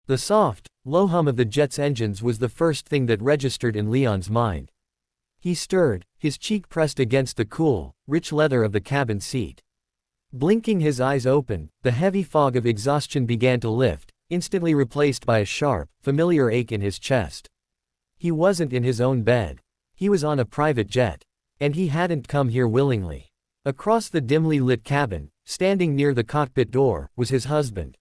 The soft, low hum of the jet's engines was the first thing that registered in Leon's mind. He stirred, his cheek pressed against the cool, rich leather of the cabin seat. Blinking his eyes open, the heavy fog of exhaustion began to lift, instantly replaced by a sharp, familiar ache in his chest. He wasn't in his own bed. He was on a private jet. And he hadn't come here willingly. Across the dimly lit cabin, standing near the cockpit door, was his husband.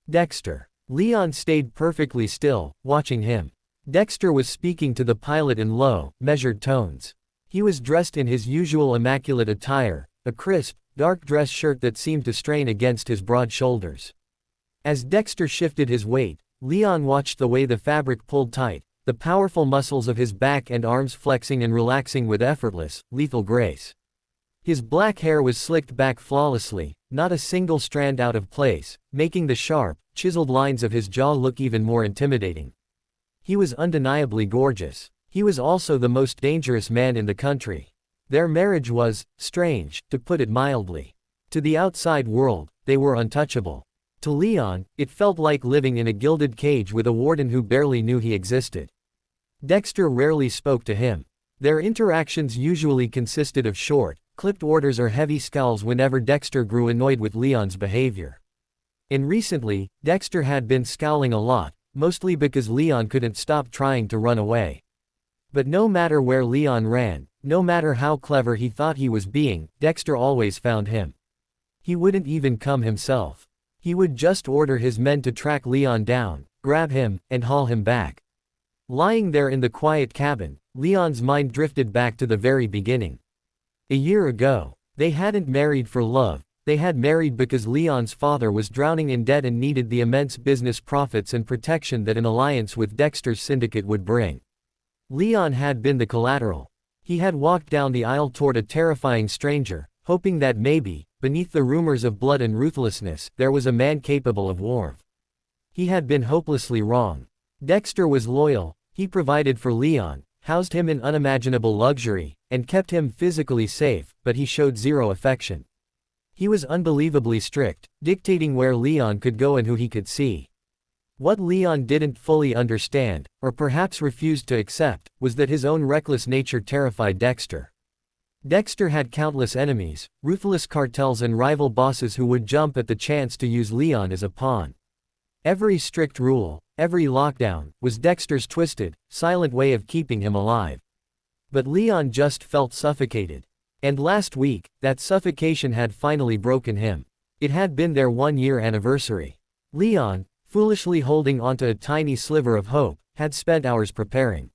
Dexter. Leon stayed perfectly still, watching him. Dexter was speaking to the pilot in low, measured tones. He was dressed in his usual immaculate attire, a crisp, dark dress shirt that seemed to strain against his broad shoulders. As Dexter shifted his weight, Leon watched the way the fabric pulled tight, the powerful muscles of his back and arms flexing and relaxing with effortless, lethal grace. His black hair was slicked back flawlessly, not a single strand out of place, making the sharp, chiseled lines of his jaw look even more intimidating. He was undeniably gorgeous. He was also the most dangerous man in the country. Their marriage was strange, to put it mildly. To the outside world, they were untouchable. To Leon, it felt like living in a gilded cage with a warden who barely knew he existed. Dexter rarely spoke to him. Their interactions usually consisted of short, clipped orders or heavy scowls whenever Dexter grew annoyed with Leon's behavior. And recently, Dexter had been scowling a lot, mostly because Leon couldn't stop trying to run away. But no matter where Leon ran, no matter how clever he thought he was being, Dexter always found him. He wouldn't even come himself. He would just order his men to track Leon down, grab him, and haul him back. Lying there in the quiet cabin, Leon's mind drifted back to the very beginning. A year ago, they hadn't married for love, they had married because Leon's father was drowning in debt and needed the immense business profits and protection that an alliance with Dexter's syndicate would bring. Leon had been the collateral. He had walked down the aisle toward a terrifying stranger, hoping that maybe, beneath the rumors of blood and ruthlessness, there was a man capable of warmth. He had been hopelessly wrong. Dexter was loyal, he provided for Leon, housed him in unimaginable luxury, and kept him physically safe, but he showed zero affection. He was unbelievably strict, dictating where Leon could go and who he could see. What Leon didn't fully understand, or perhaps refused to accept, was that his own reckless nature terrified Dexter. Dexter had countless enemies, ruthless cartels and rival bosses who would jump at the chance to use Leon as a pawn. Every strict rule, every lockdown, was Dexter's twisted, silent way of keeping him alive. But Leon just felt suffocated. And last week, that suffocation had finally broken him. It had been their 1-year anniversary. Leon, foolishly holding onto a tiny sliver of hope, had spent hours preparing.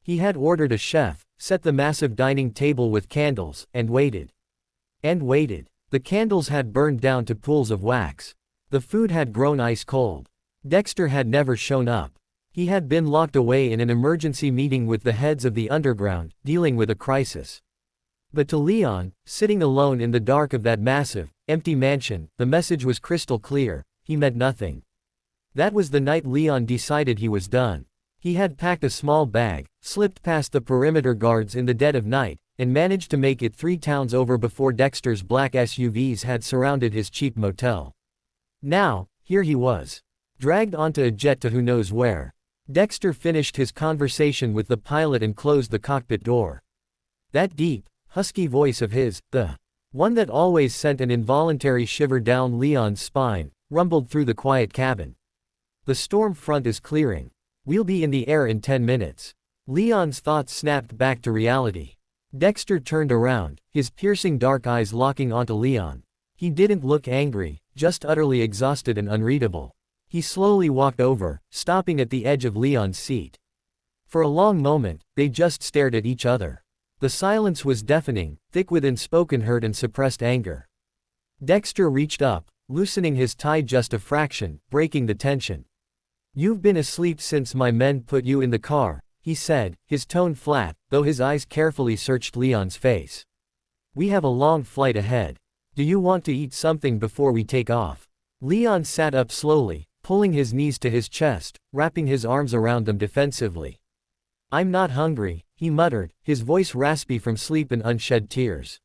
He had ordered a chef, set the massive dining table with candles, and waited. And waited. The candles had burned down to pools of wax. The food had grown ice cold. Dexter had never shown up. He had been locked away in an emergency meeting with the heads of the underground, dealing with a crisis. But to Leon, sitting alone in the dark of that massive, empty mansion, the message was crystal clear: he meant nothing. That was the night Leon decided he was done. He had packed a small bag, slipped past the perimeter guards in the dead of night, and managed to make it 3 towns over before Dexter's black SUVs had surrounded his cheap motel. Now, here he was. Dragged onto a jet to who knows where. Dexter finished his conversation with the pilot and closed the cockpit door. That deep, husky voice of his, the one that always sent an involuntary shiver down Leon's spine, rumbled through the quiet cabin. The storm front is clearing. We'll be in the air in 10 minutes. Leon's thoughts snapped back to reality. Dexter turned around, his piercing dark eyes locking onto Leon. He didn't look angry, just utterly exhausted and unreadable. He slowly walked over, stopping at the edge of Leon's seat. For a long moment, they just stared at each other. The silence was deafening, thick with unspoken hurt and suppressed anger. Dexter reached up, loosening his tie just a fraction, breaking the tension. "You've been asleep since my men put you in the car," he said, his tone flat, though his eyes carefully searched Leon's face. "We have a long flight ahead. Do you want to eat something before we take off?" Leon sat up slowly, pulling his knees to his chest, wrapping his arms around them defensively. "I'm not hungry," he muttered, his voice raspy from sleep and unshed tears.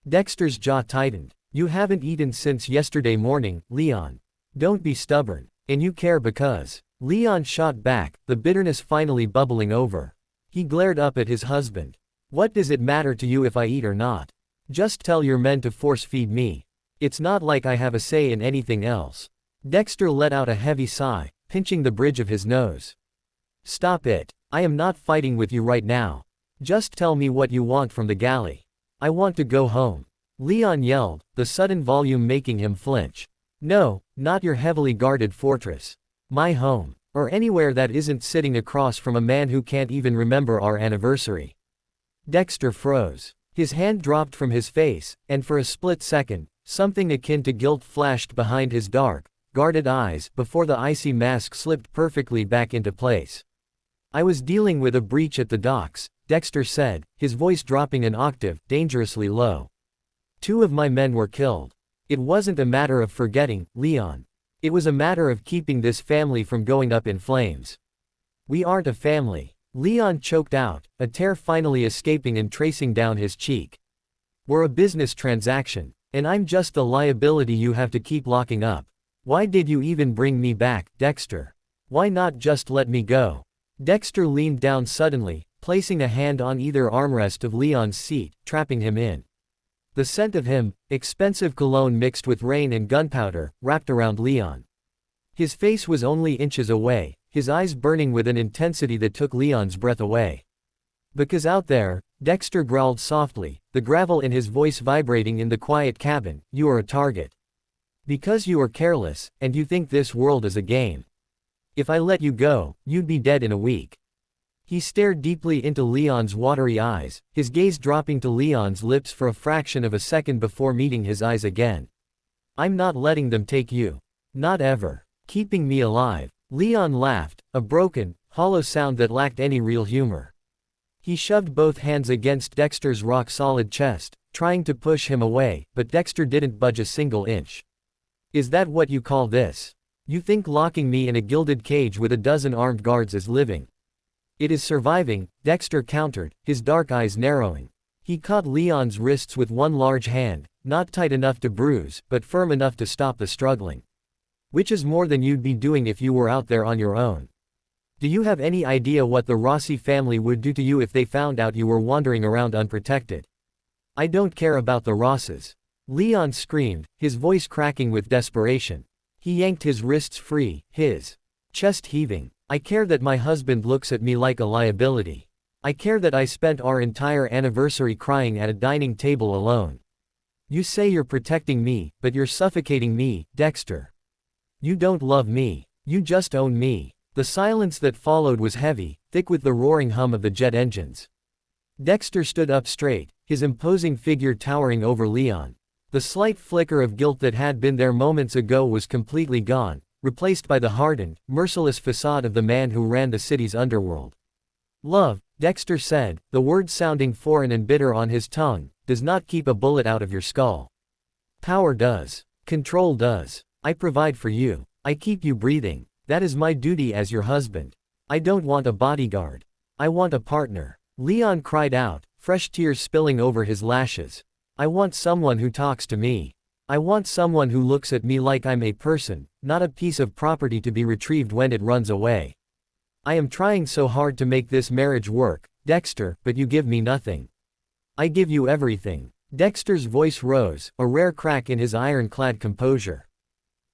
Dexter's jaw tightened. "You haven't eaten since yesterday morning, Leon. Don't be stubborn. And you care because. Leon shot back, the bitterness finally bubbling over. He glared up at his husband. What does it matter to you if I eat or not? Just tell your men to force feed me. It's not like I have a say in anything else. Dexter let out a heavy sigh, pinching the bridge of his nose. Stop it. I am not fighting with you right now. Just tell me what you want from the galley. I want to go home. Leon yelled, the sudden volume making him flinch. No, not your heavily guarded fortress. My home. Or anywhere that isn't sitting across from a man who can't even remember our anniversary. Dexter froze. His hand dropped from his face, and for a split second, something akin to guilt flashed behind his dark, guarded eyes before the icy mask slipped perfectly back into place. I was dealing with a breach at the docks, Dexter said, his voice dropping an octave, dangerously low. 2 of my men were killed. It wasn't a matter of forgetting, Leon. It was a matter of keeping this family from going up in flames. We aren't a family. Leon choked out, a tear finally escaping and tracing down his cheek. We're a business transaction, and I'm just the liability you have to keep locking up. Why did you even bring me back, Dexter? Why not just let me go? Dexter leaned down suddenly, placing a hand on either armrest of Leon's seat, trapping him in. The scent of him, expensive cologne mixed with rain and gunpowder, wrapped around Leon. His face was only inches away, his eyes burning with an intensity that took Leon's breath away. Because out there, Dexter growled softly, the gravel in his voice vibrating in the quiet cabin, you are a target. Because you are careless, and you think this world is a game. If I let you go, you'd be dead in a week. He stared deeply into Leon's watery eyes, his gaze dropping to Leon's lips for a fraction of a second before meeting his eyes again. I'm not letting them take you. Not ever. Keeping me alive. Leon laughed, a broken, hollow sound that lacked any real humor. He shoved both hands against Dexter's rock-solid chest, trying to push him away, but Dexter didn't budge a single inch. Is that what you call this? You think locking me in a gilded cage with a dozen armed guards is living? It is surviving, Dexter countered, his dark eyes narrowing. He caught Leon's wrists with one large hand, not tight enough to bruise, but firm enough to stop the struggling. Which is more than you'd be doing if you were out there on your own. Do you have any idea what the Rossi family would do to you if they found out you were wandering around unprotected? I don't care about the Rosses. Leon screamed, his voice cracking with desperation. He yanked his wrists free, his chest heaving. I care that my husband looks at me like a liability. I care that I spent our entire anniversary crying at a dining table alone. You say you're protecting me, but you're suffocating me, Dexter. You don't love me. You just own me. The silence that followed was heavy, thick with the roaring hum of the jet engines. Dexter stood up straight, his imposing figure towering over Leon. The slight flicker of guilt that had been there moments ago was completely gone, replaced by the hardened, merciless facade of the man who ran the city's underworld. Love, Dexter said, the word sounding foreign and bitter on his tongue, does not keep a bullet out of your skull. Power does. Control does. I provide for you. I keep you breathing. That is my duty as your husband. I don't want a bodyguard. I want a partner. Leon cried out, fresh tears spilling over his lashes. I want someone who talks to me. I want someone who looks at me like I'm a person, not a piece of property to be retrieved when it runs away. I am trying so hard to make this marriage work, Dexter, but you give me nothing. I give you everything. Dexter's voice rose, a rare crack in his ironclad composure.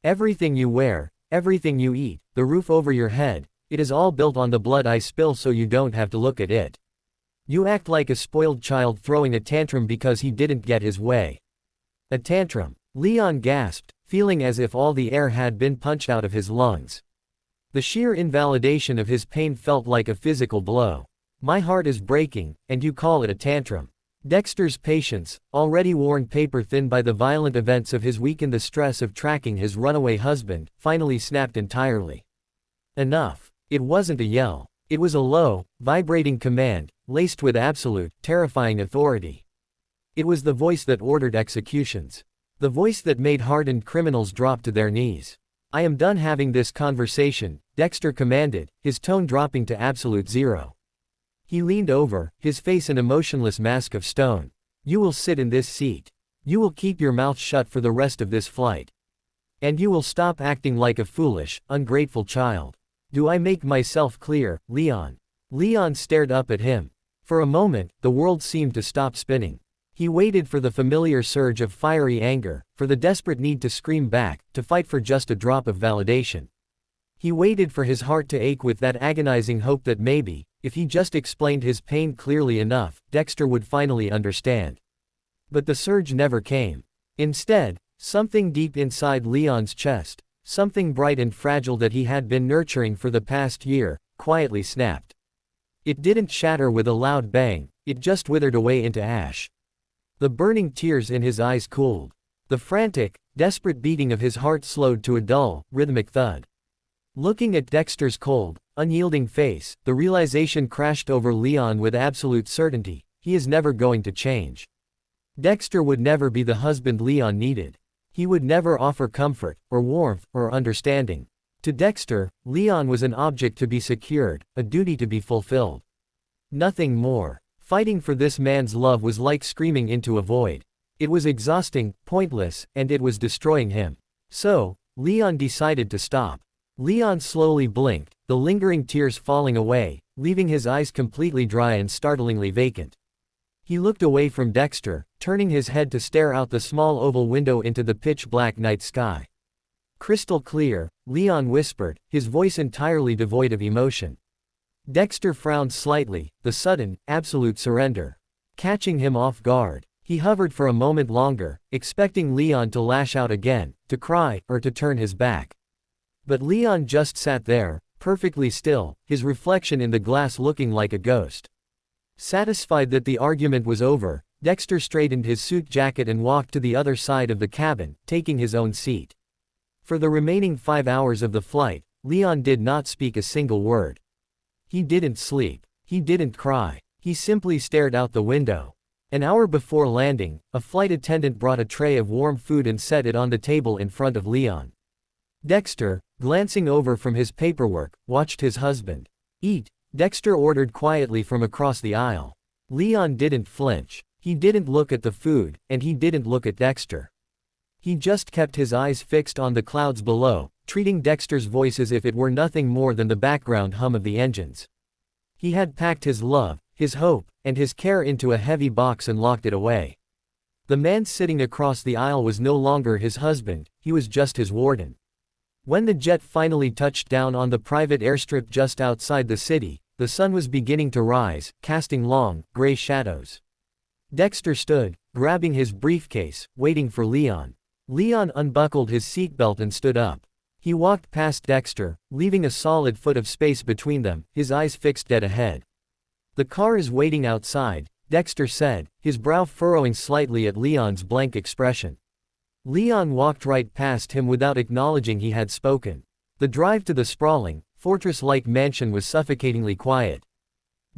Everything you wear, everything you eat, the roof over your head, it is all built on the blood I spill so you don't have to look at it. You act like a spoiled child throwing a tantrum because he didn't get his way. A tantrum. Leon gasped, feeling as if all the air had been punched out of his lungs. The sheer invalidation of his pain felt like a physical blow. My heart is breaking, and you call it a tantrum. Dexter's patience, already worn paper-thin by the violent events of his week and the stress of tracking his runaway husband, finally snapped entirely. Enough. It wasn't a yell. It was a low, vibrating command, laced with absolute, terrifying authority. It was the voice that ordered executions. The voice that made hardened criminals drop to their knees. I am done having this conversation, Dexter commanded, his tone dropping to absolute zero. He leaned over, his face an emotionless mask of stone. You will sit in this seat. You will keep your mouth shut for the rest of this flight. And you will stop acting like a foolish, ungrateful child. Do I make myself clear, Leon? Leon stared up at him. For a moment, the world seemed to stop spinning. He waited for the familiar surge of fiery anger, for the desperate need to scream back, to fight for just a drop of validation. He waited for his heart to ache with that agonizing hope that maybe, if he just explained his pain clearly enough, Dexter would finally understand. But the surge never came. Instead, something deep inside Leon's chest, something bright and fragile that he had been nurturing for the past year, quietly snapped. It didn't shatter with a loud bang, it just withered away into ash. The burning tears in his eyes cooled. The frantic, desperate beating of his heart slowed to a dull, rhythmic thud. Looking at Dexter's cold, unyielding face, the realization crashed over Leon with absolute certainty: he is never going to change. Dexter would never be the husband Leon needed. He would never offer comfort, or warmth, or understanding. To Dexter, Leon was an object to be secured, a duty to be fulfilled. Nothing more. Fighting for this man's love was like screaming into a void. It was exhausting, pointless, and it was destroying him. So, Leon decided to stop. Leon slowly blinked, the lingering tears falling away, leaving his eyes completely dry and startlingly vacant. He looked away from Dexter, turning his head to stare out the small oval window into the pitch-black night sky. Crystal clear, Leon whispered, his voice entirely devoid of emotion. Dexter frowned slightly, the sudden, absolute surrender catching him off guard. He hovered for a moment longer, expecting Leon to lash out again, to cry, or to turn his back. But Leon just sat there, perfectly still, his reflection in the glass looking like a ghost. Satisfied that the argument was over, Dexter straightened his suit jacket and walked to the other side of the cabin, taking his own seat. For the remaining 5 hours of the flight, Leon did not speak a single word. He didn't sleep. He didn't cry. He simply stared out the window. An hour before landing, a flight attendant brought a tray of warm food and set it on the table in front of Leon. Dexter, glancing over from his paperwork, watched his husband eat. Dexter ordered quietly from across the aisle. Leon didn't flinch. He didn't look at the food, and he didn't look at Dexter. He just kept his eyes fixed on the clouds below, treating Dexter's voice as if it were nothing more than the background hum of the engines. He had packed his love, his hope, and his care into a heavy box and locked it away. The man sitting across the aisle was no longer his husband, he was just his warden. When the jet finally touched down on the private airstrip just outside the city, the sun was beginning to rise, casting long, gray shadows. Dexter stood, grabbing his briefcase, waiting for Leon. Leon unbuckled his seatbelt and stood up. He walked past Dexter, leaving a solid foot of space between them, his eyes fixed dead ahead. "The car is waiting outside," Dexter said, his brow furrowing slightly at Leon's blank expression. Leon walked right past him without acknowledging he had spoken. The drive to the sprawling, fortress-like mansion was suffocatingly quiet.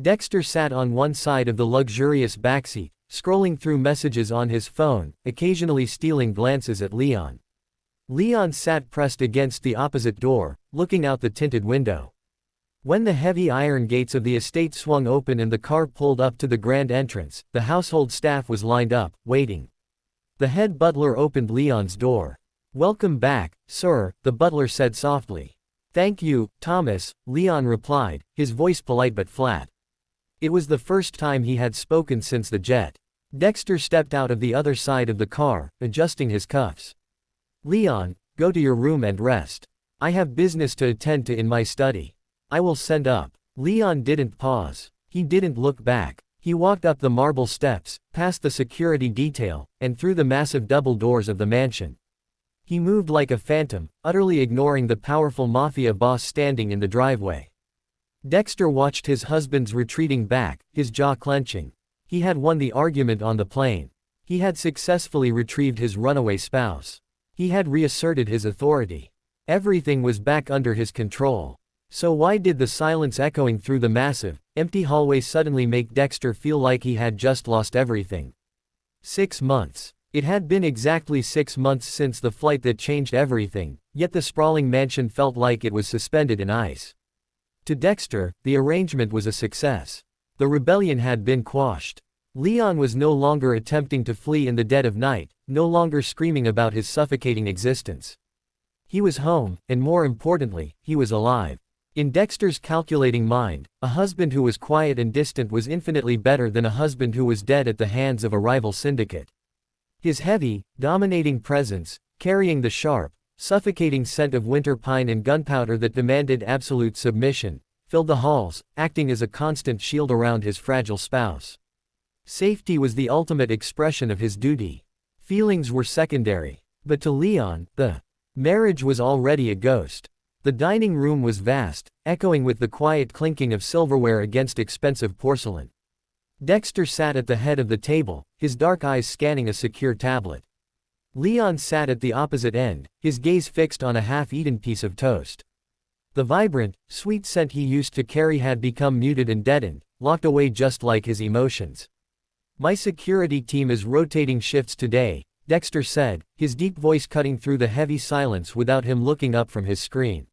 Dexter sat on one side of the luxurious backseat, scrolling through messages on his phone, occasionally stealing glances at Leon. Leon sat pressed against the opposite door, looking out the tinted window. When the heavy iron gates of the estate swung open and the car pulled up to the grand entrance, the household staff was lined up, waiting. The head butler opened Leon's door. "Welcome back, sir," the butler said softly. "Thank you, Thomas," Leon replied, his voice polite but flat. It was the first time he had spoken since the jet. Dexter stepped out of the other side of the car, adjusting his cuffs. "Leon, go to your room and rest. I have business to attend to in my study. I will send up." Leon didn't pause. He didn't look back. He walked up the marble steps, past the security detail, and through the massive double doors of the mansion. He moved like a phantom, utterly ignoring the powerful Mafia boss standing in the driveway. Dexter watched his husband's retreating back, his jaw clenching. He had won the argument on the plane. He had successfully retrieved his runaway spouse. He had reasserted his authority. Everything was back under his control. So why did the silence echoing through the massive, empty hallway suddenly make Dexter feel like he had just lost everything? 6 months. It had been exactly 6 months since the flight that changed everything, yet the sprawling mansion felt like it was suspended in ice. To Dexter, the arrangement was a success. The rebellion had been quashed. Leon was no longer attempting to flee in the dead of night, no longer screaming about his suffocating existence. He was home, and more importantly, he was alive. In Dexter's calculating mind, a husband who was quiet and distant was infinitely better than a husband who was dead at the hands of a rival syndicate. His heavy, dominating presence, carrying the sharp, suffocating scent of winter pine and gunpowder that demanded absolute submission, filled the halls, acting as a constant shield around his fragile spouse. Safety was the ultimate expression of his duty. Feelings were secondary. But to Leon, the marriage was already a ghost. The dining room was vast, echoing with the quiet clinking of silverware against expensive porcelain. Dexter sat at the head of the table, his dark eyes scanning a secure tablet. Leon sat at the opposite end, his gaze fixed on a half-eaten piece of toast. The vibrant, sweet scent he used to carry had become muted and deadened, locked away just like his emotions. "My security team is rotating shifts today," Dexter said, his deep voice cutting through the heavy silence without him looking up from his screen.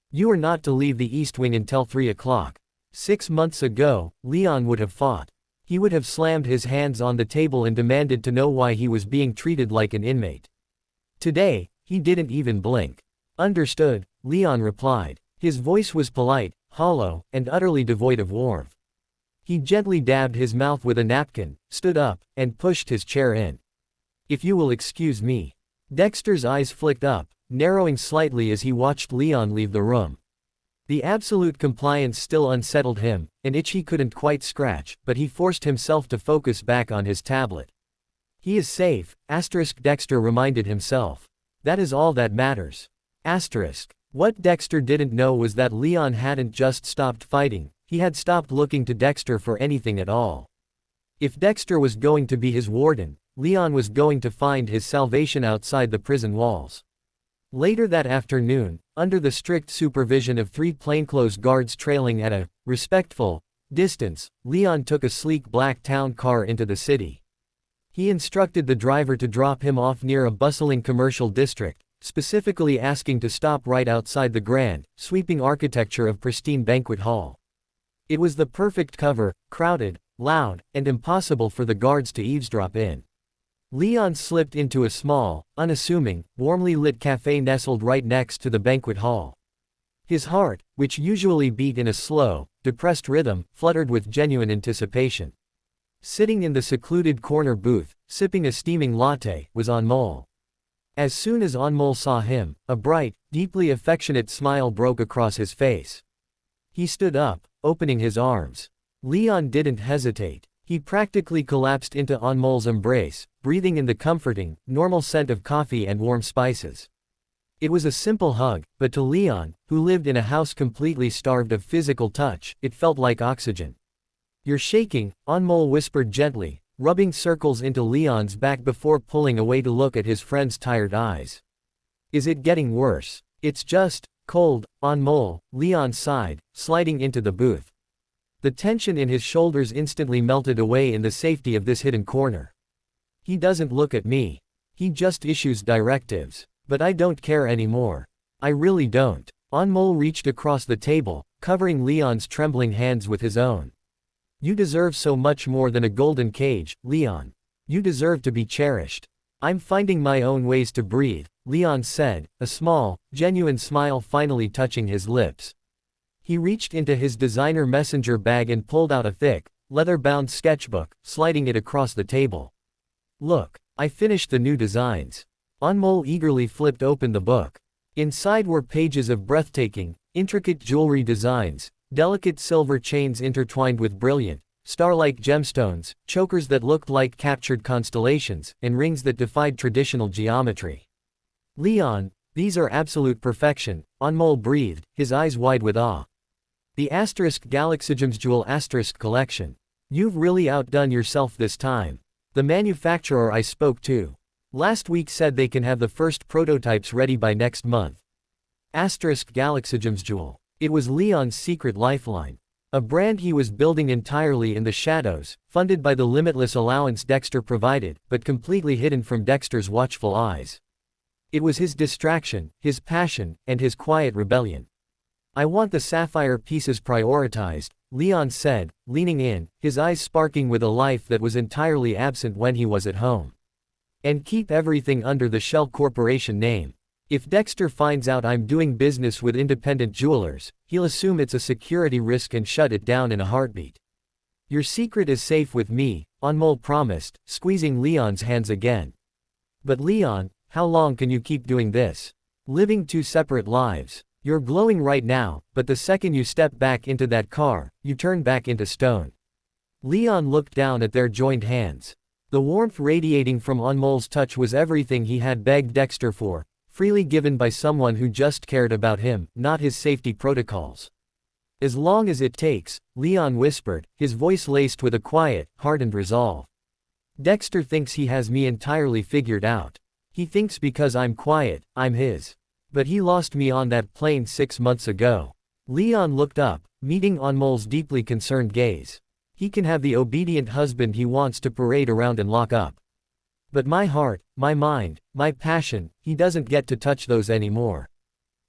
"You are not to leave the East Wing until 3 o'clock. 6 months ago, Leon would have fought. He would have slammed his hands on the table and demanded to know why he was being treated like an inmate. Today, he didn't even blink." "Understood," Leon replied. His voice was polite, hollow, and utterly devoid of warmth. He gently dabbed his mouth with a napkin, stood up, and pushed his chair in. "If you will excuse me." Dexter's eyes flicked up, narrowing slightly as he watched Leon leave the room. The absolute compliance still unsettled him, an itch he couldn't quite scratch, but he forced himself to focus back on his tablet. "He is safe," Dexter reminded himself. "That is all that matters." What Dexter didn't know was that Leon hadn't just stopped fighting, he had stopped looking to Dexter for anything at all. If Dexter was going to be his warden, Leon was going to find his salvation outside the prison walls. Later that afternoon, under the strict supervision of 3 plainclothes guards trailing at a respectful distance, Leon took a sleek black town car into the city. He instructed the driver to drop him off near a bustling commercial district, specifically asking to stop right outside the grand, sweeping architecture of pristine banquet hall. It was the perfect cover, crowded, loud, and impossible for the guards to eavesdrop in. Leon slipped into a small, unassuming, warmly lit cafe nestled right next to the banquet hall. His heart, which usually beat in a slow, depressed rhythm, fluttered with genuine anticipation. Sitting in the secluded corner booth, sipping a steaming latte, was Anmol. As soon as Anmol saw him, a bright, deeply affectionate smile broke across his face. He stood up, opening his arms. Leon didn't hesitate. He practically collapsed into Anmol's embrace, breathing in the comforting, normal scent of coffee and warm spices. It was a simple hug, but to Leon, who lived in a house completely starved of physical touch, it felt like oxygen. "You're shaking," Anmol whispered gently, rubbing circles into Leon's back before pulling away to look at his friend's tired eyes. "Is it getting worse?" "It's just cold, Anmol," Leon sighed, sliding into the booth. The tension in his shoulders instantly melted away in the safety of this hidden corner. "He doesn't look at me. He just issues directives. But I don't care anymore. I really don't." Anmol reached across the table, covering Leon's trembling hands with his own. "You deserve so much more than a golden cage, Leon. You deserve to be cherished." "I'm finding my own ways to breathe," Leon said, a small, genuine smile finally touching his lips. He reached into his designer messenger bag and pulled out a thick, leather-bound sketchbook, sliding it across the table. "Look, I finished the new designs." Anmol eagerly flipped open the book. Inside were pages of breathtaking, intricate jewelry designs, delicate silver chains intertwined with brilliant, star-like gemstones, chokers that looked like captured constellations, and rings that defied traditional geometry. "Leon, these are absolute perfection," Anmol breathed, his eyes wide with awe. "The Galaxygems Jewel collection. You've really outdone yourself this time. The manufacturer I spoke to last week said they can have the first prototypes ready by next month." Galaxygems Jewel. It was Leon's secret lifeline. A brand he was building entirely in the shadows, funded by the limitless allowance Dexter provided, but completely hidden from Dexter's watchful eyes. It was his distraction, his passion, and his quiet rebellion. "I want the sapphire pieces prioritized," Leon said, leaning in, his eyes sparking with a life that was entirely absent when he was at home. "And keep everything under the Shell Corporation name." If Dexter finds out I'm doing business with independent jewelers, he'll assume it's a security risk and shut it down in a heartbeat. Your secret is safe with me, Anmol promised, squeezing Leon's hands again. But Leon, how long can you keep doing this? Living two separate lives. You're glowing right now, but the second you step back into that car, you turn back into stone. Leon looked down at their joined hands. The warmth radiating from Anmol's touch was everything he had begged Dexter for, freely given by someone who just cared about him, not his safety protocols. As long as it takes, Leon whispered, his voice laced with a quiet, hardened resolve. Dexter thinks he has me entirely figured out. He thinks because I'm quiet, I'm his. But he lost me on that plane 6 months ago. Leon looked up, meeting Anmol's deeply concerned gaze. He can have the obedient husband he wants to parade around and lock up. But my heart, my mind, my passion, he doesn't get to touch those anymore.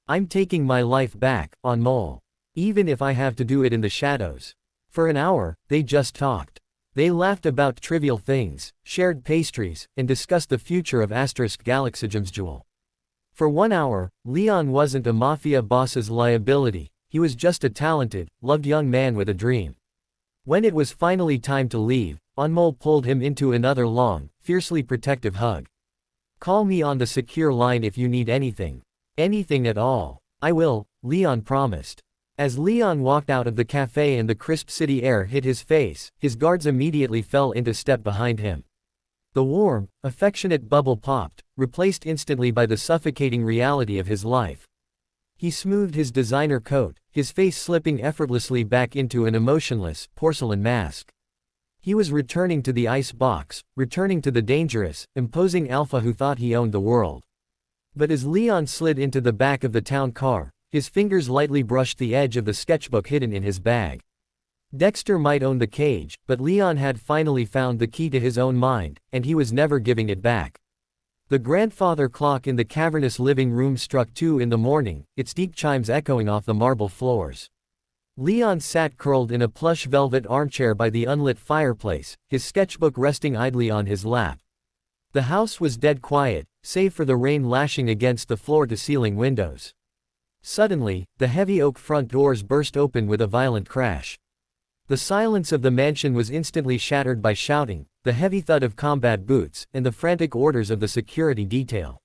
I'm taking my life back, Anmol. Even if I have to do it in the shadows. For an hour, they just talked. They laughed about trivial things, shared pastries, and discussed the future of Galaxygem's jewel. For 1 hour, Leon wasn't a mafia boss's liability, he was just a talented, loved young man with a dream. When it was finally time to leave, Anmol pulled him into another long, fiercely protective hug. Call me on the secure line if you need anything. Anything at all. I will, Leon promised. As Leon walked out of the cafe and the crisp city air hit his face, his guards immediately fell into step behind him. The warm, affectionate bubble popped, replaced instantly by the suffocating reality of his life. He smoothed his designer coat, his face slipping effortlessly back into an emotionless, porcelain mask. He was returning to the ice box, returning to the dangerous, imposing alpha who thought he owned the world. But as Leon slid into the back of the town car, his fingers lightly brushed the edge of the sketchbook hidden in his bag. Dexter might own the cage, but Leon had finally found the key to his own mind, and he was never giving it back. The grandfather clock in the cavernous living room struck 2 in the morning, its deep chimes echoing off the marble floors. Leon sat curled in a plush velvet armchair by the unlit fireplace, his sketchbook resting idly on his lap. The house was dead quiet, save for the rain lashing against the floor-to-ceiling windows. Suddenly, the heavy oak front doors burst open with a violent crash. The silence of the mansion was instantly shattered by shouting, the heavy thud of combat boots, and the frantic orders of the security detail.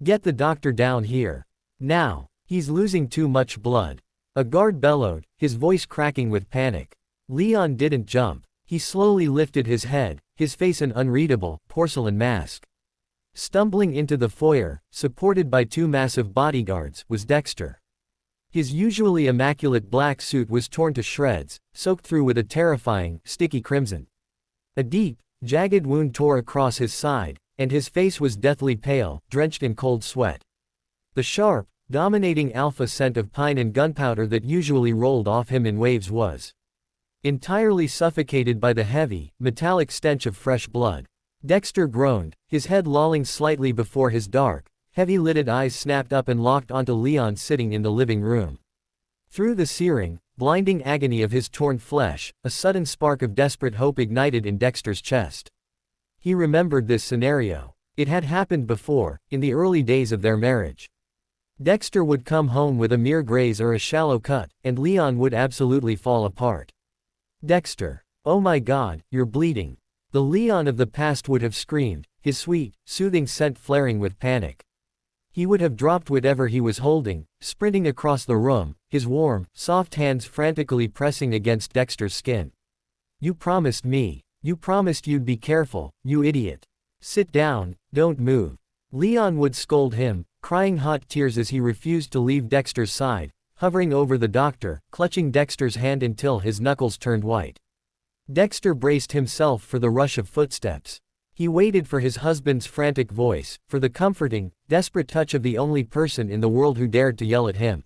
Get the doctor down here. Now. He's losing too much blood. A guard bellowed, his voice cracking with panic. Leon didn't jump. He slowly lifted his head, his face an unreadable, porcelain mask. Stumbling into the foyer, supported by 2 massive bodyguards, was Dexter. His usually immaculate black suit was torn to shreds, soaked through with a terrifying, sticky crimson. A deep, jagged wound tore across his side, and his face was deathly pale, drenched in cold sweat. The sharp, dominating alpha scent of pine and gunpowder that usually rolled off him in waves was entirely suffocated by the heavy, metallic stench of fresh blood. Dexter groaned, his head lolling slightly before his dark, heavy-lidded eyes snapped up and locked onto Leon sitting in the living room. Through the searing, blinding agony of his torn flesh, a sudden spark of desperate hope ignited in Dexter's chest. He remembered this scenario. It had happened before, in the early days of their marriage. Dexter would come home with a mere graze or a shallow cut, and Leon would absolutely fall apart. Dexter. Oh my God, you're bleeding. The Leon of the past would have screamed, his sweet, soothing scent flaring with panic. He would have dropped whatever he was holding, sprinting across the room, his warm, soft hands frantically pressing against Dexter's skin. You promised me. You promised you'd be careful, you idiot. Sit down, don't move. Leon would scold him, crying hot tears as he refused to leave Dexter's side, hovering over the doctor, clutching Dexter's hand until his knuckles turned white. Dexter braced himself for the rush of footsteps. He waited for his husband's frantic voice, for the comforting, desperate touch of the only person in the world who dared to yell at him.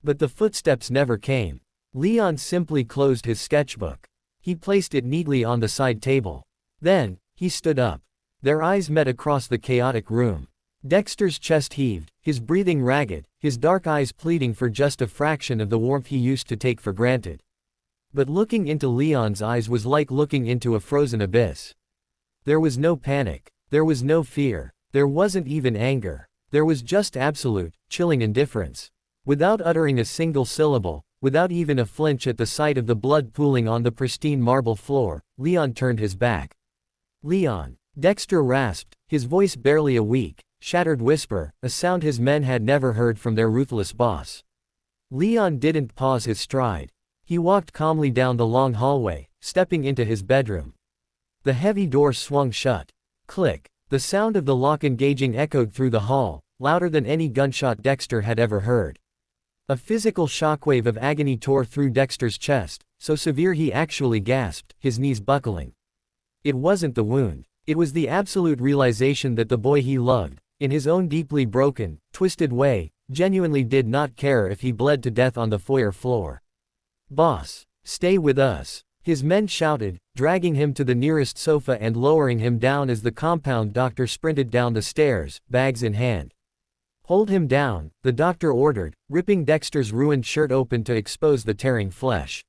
But the footsteps never came. Leon simply closed his sketchbook. He placed it neatly on the side table. Then, he stood up. Their eyes met across the chaotic room. Dexter's chest heaved, his breathing ragged, his dark eyes pleading for just a fraction of the warmth he used to take for granted. But looking into Leon's eyes was like looking into a frozen abyss. There was no panic. There was no fear. There wasn't even anger. There was just absolute, chilling indifference. Without uttering a single syllable, without even a flinch at the sight of the blood pooling on the pristine marble floor, Leon turned his back. Leon. Dexter rasped, his voice barely a weak, shattered whisper, a sound his men had never heard from their ruthless boss. Leon didn't pause his stride. He walked calmly down the long hallway, stepping into his bedroom. The heavy door swung shut. Click. The sound of the lock engaging echoed through the hall, louder than any gunshot Dexter had ever heard. A physical shockwave of agony tore through Dexter's chest, so severe he actually gasped, his knees buckling. It wasn't the wound. It was the absolute realization that the boy he loved, in his own deeply broken, twisted way, genuinely did not care if he bled to death on the foyer floor. "Boss, stay with us," his men shouted, dragging him to the nearest sofa and lowering him down as the compound doctor sprinted down the stairs, bags in hand. "Hold him down," the doctor ordered, ripping Dexter's ruined shirt open to expose the tearing flesh.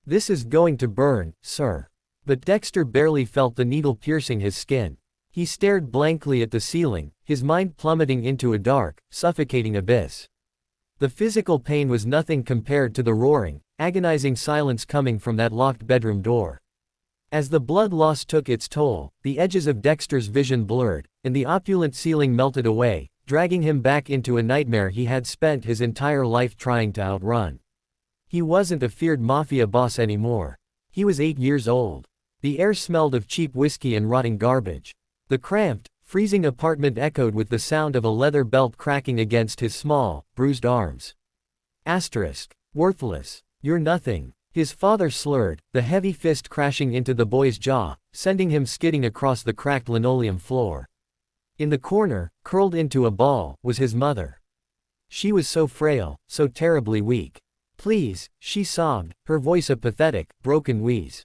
"This is going to burn, sir." But Dexter barely felt the needle piercing his skin. He stared blankly at the ceiling, his mind plummeting into a dark, suffocating abyss. The physical pain was nothing compared to the roaring, agonizing silence coming from that locked bedroom door. As the blood loss took its toll, the edges of Dexter's vision blurred, and the opulent ceiling melted away, dragging him back into a nightmare he had spent his entire life trying to outrun. He wasn't a feared mafia boss anymore. He was 8 years old. The air smelled of cheap whiskey and rotting garbage. The cramped, freezing apartment echoed with the sound of a leather belt cracking against his small, bruised arms. Worthless. You're nothing. His father slurred, the heavy fist crashing into the boy's jaw, sending him skidding across the cracked linoleum floor. In the corner, curled into a ball, was his mother. She was so frail, so terribly weak. "Please," she sobbed, her voice a pathetic, broken wheeze.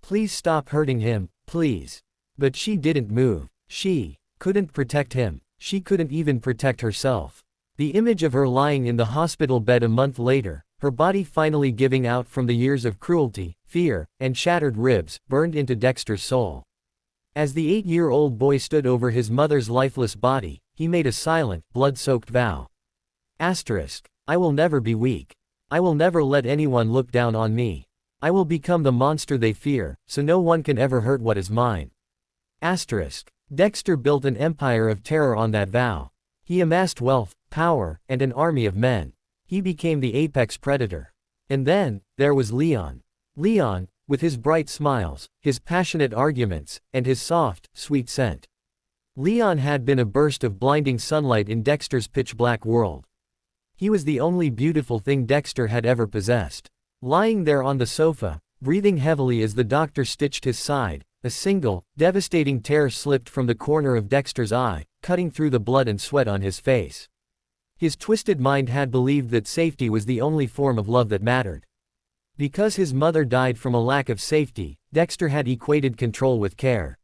"Please stop hurting him, please." But she didn't move. She couldn't protect him. She couldn't even protect herself. The image of her lying in the hospital bed a month later, her body finally giving out from the years of cruelty, fear, and shattered ribs, burned into Dexter's soul. As the 8-year-old boy stood over his mother's lifeless body, he made a silent, blood-soaked vow. "I will never be weak. I will never let anyone look down on me. I will become the monster they fear, so no one can ever hurt what is mine." Dexter built an empire of terror on that vow. He amassed wealth, power, and an army of men. He became the apex predator. And then, there was Leon. Leon, with his bright smiles, his passionate arguments, and his soft, sweet scent. Leon had been a burst of blinding sunlight in Dexter's pitch-black world. He was the only beautiful thing Dexter had ever possessed. Lying there on the sofa, breathing heavily as the doctor stitched his side, a single, devastating tear slipped from the corner of Dexter's eye, cutting through the blood and sweat on his face. His twisted mind had believed that safety was the only form of love that mattered. Because his mother died from a lack of safety, Dexter had equated control with care.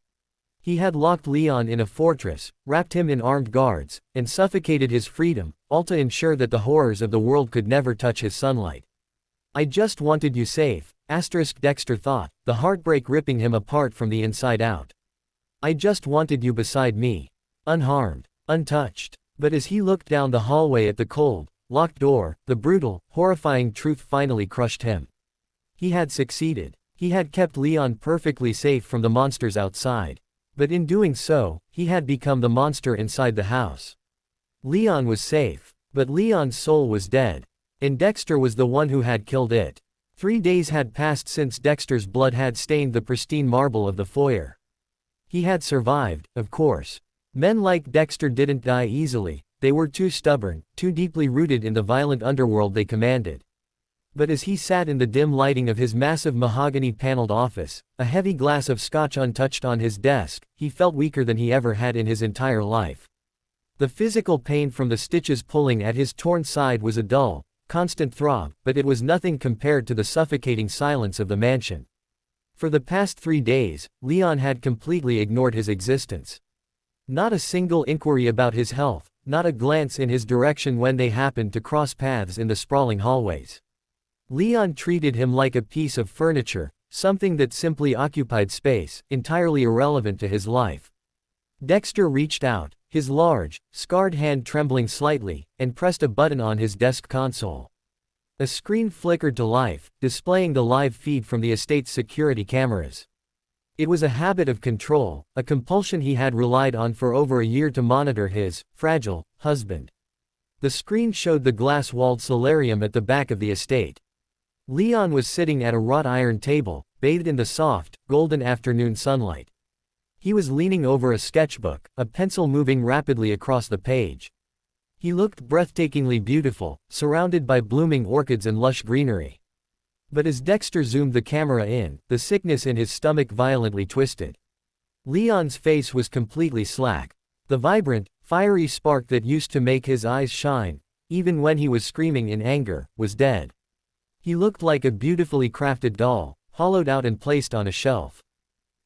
He had locked Leon in a fortress, wrapped him in armed guards, and suffocated his freedom, all to ensure that the horrors of the world could never touch his sunlight. "I just wanted you safe," Dexter thought, the heartbreak ripping him apart from the inside out. "I just wanted you beside me. Unharmed, untouched." But as he looked down the hallway at the cold, locked door, the brutal, horrifying truth finally crushed him. He had succeeded. He had kept Leon perfectly safe from the monsters outside. But in doing so, he had become the monster inside the house. Leon was safe, but Leon's soul was dead. And Dexter was the one who had killed it. 3 days had passed since Dexter's blood had stained the pristine marble of the foyer. He had survived, of course. Men like Dexter didn't die easily, they were too stubborn, too deeply rooted in the violent underworld they commanded. But as he sat in the dim lighting of his massive mahogany-paneled office, a heavy glass of scotch untouched on his desk, he felt weaker than he ever had in his entire life. The physical pain from the stitches pulling at his torn side was a dull, constant throb, but it was nothing compared to the suffocating silence of the mansion. For the past 3 days, Leon had completely ignored his existence. Not a single inquiry about his health, not a glance in his direction when they happened to cross paths in the sprawling hallways. Leon treated him like a piece of furniture, something that simply occupied space, entirely irrelevant to his life. Dexter reached out, his large, scarred hand trembling slightly, and pressed a button on his desk console. A screen flickered to life, displaying the live feed from the estate's security cameras. It was a habit of control, a compulsion he had relied on for over a year to monitor his fragile husband. The screen showed the glass-walled solarium at the back of the estate. Leon was sitting at a wrought iron table, bathed in the soft, golden afternoon sunlight. He was leaning over a sketchbook, a pencil moving rapidly across the page. He looked breathtakingly beautiful, surrounded by blooming orchids and lush greenery. But as Dexter zoomed the camera in, the sickness in his stomach violently twisted. Leon's face was completely slack. The vibrant, fiery spark that used to make his eyes shine, even when he was screaming in anger, was dead. He looked like a beautifully crafted doll, hollowed out and placed on a shelf.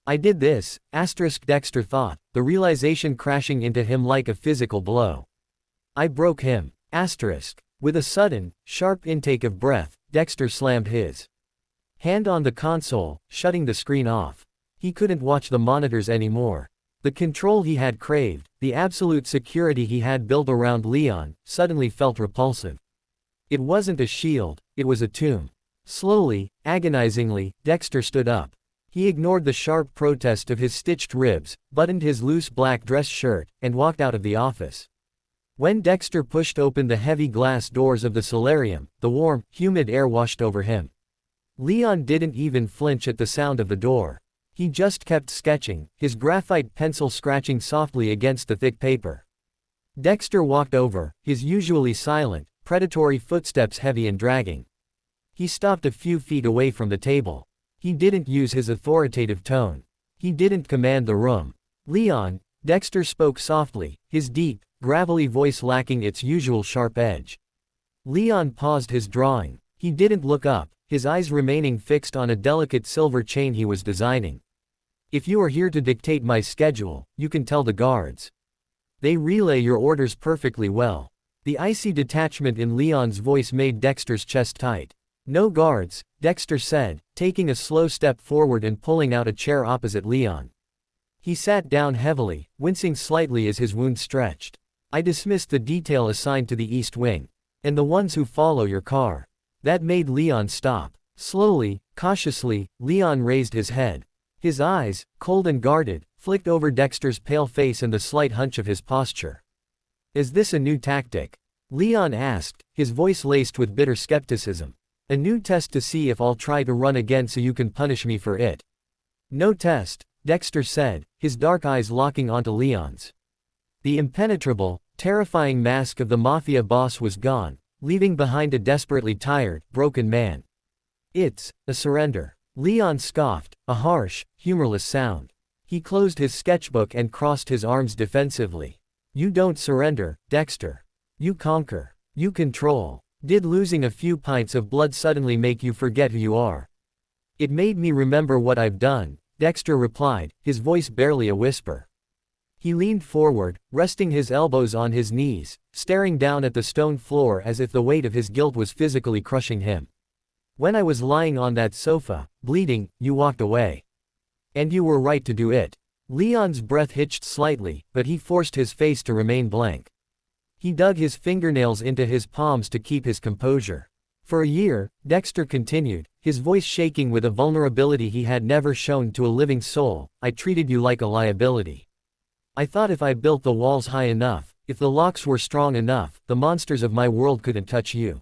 I did this, Dexter thought, the realization crashing into him like a physical blow. I broke him. With a sudden, sharp intake of breath, Dexter slammed his hand on the console, shutting the screen off. He couldn't watch the monitors anymore. The control he had craved, the absolute security he had built around Leon, suddenly felt repulsive. It wasn't a shield, it was a tomb. Slowly, agonizingly, Dexter stood up. He ignored the sharp protest of his stitched ribs, buttoned his loose black dress shirt, and walked out of the office. When Dexter pushed open the heavy glass doors of the solarium, the warm, humid air washed over him. Leon didn't even flinch at the sound of the door. He just kept sketching, his graphite pencil scratching softly against the thick paper. Dexter walked over, his usually silent, predatory footsteps heavy and dragging. He stopped a few feet away from the table. He didn't use his authoritative tone. He didn't command the room. Leon, Dexter spoke softly, his deep, gravelly voice lacking its usual sharp edge. Leon paused his drawing. He didn't look up, his eyes remaining fixed on a delicate silver chain he was designing. If you are here to dictate my schedule, you can tell the guards. They relay your orders perfectly well. The icy detachment in Leon's voice made Dexter's chest tight. No guards, Dexter said, taking a slow step forward and pulling out a chair opposite Leon. He sat down heavily, wincing slightly as his wound stretched. I dismissed the detail assigned to the East Wing. And the ones who follow your car. That made Leon stop. Slowly, cautiously, Leon raised his head. His eyes, cold and guarded, flicked over Dexter's pale face and the slight hunch of his posture. Is this a new tactic? Leon asked, his voice laced with bitter skepticism. A new test to see if I'll try to run again so you can punish me for it. No test, Dexter said, his dark eyes locking onto Leon's. The impenetrable, terrifying mask of the Mafia boss was gone, leaving behind a desperately tired, broken man. It's a surrender. Leon scoffed, a harsh, humorless sound. He closed his sketchbook and crossed his arms defensively. You don't surrender, Dexter. You conquer. You control. Did losing a few pints of blood suddenly make you forget who you are? It made me remember what I've done, Dexter replied, his voice barely a whisper. He leaned forward, resting his elbows on his knees, staring down at the stone floor as if the weight of his guilt was physically crushing him. When I was lying on that sofa, bleeding, you walked away. And you were right to do it. Leon's breath hitched slightly, but he forced his face to remain blank. He dug his fingernails into his palms to keep his composure. For a year, Dexter continued, his voice shaking with a vulnerability he had never shown to a living soul, I treated you like a liability. I thought if I built the walls high enough, if the locks were strong enough, the monsters of my world couldn't touch you.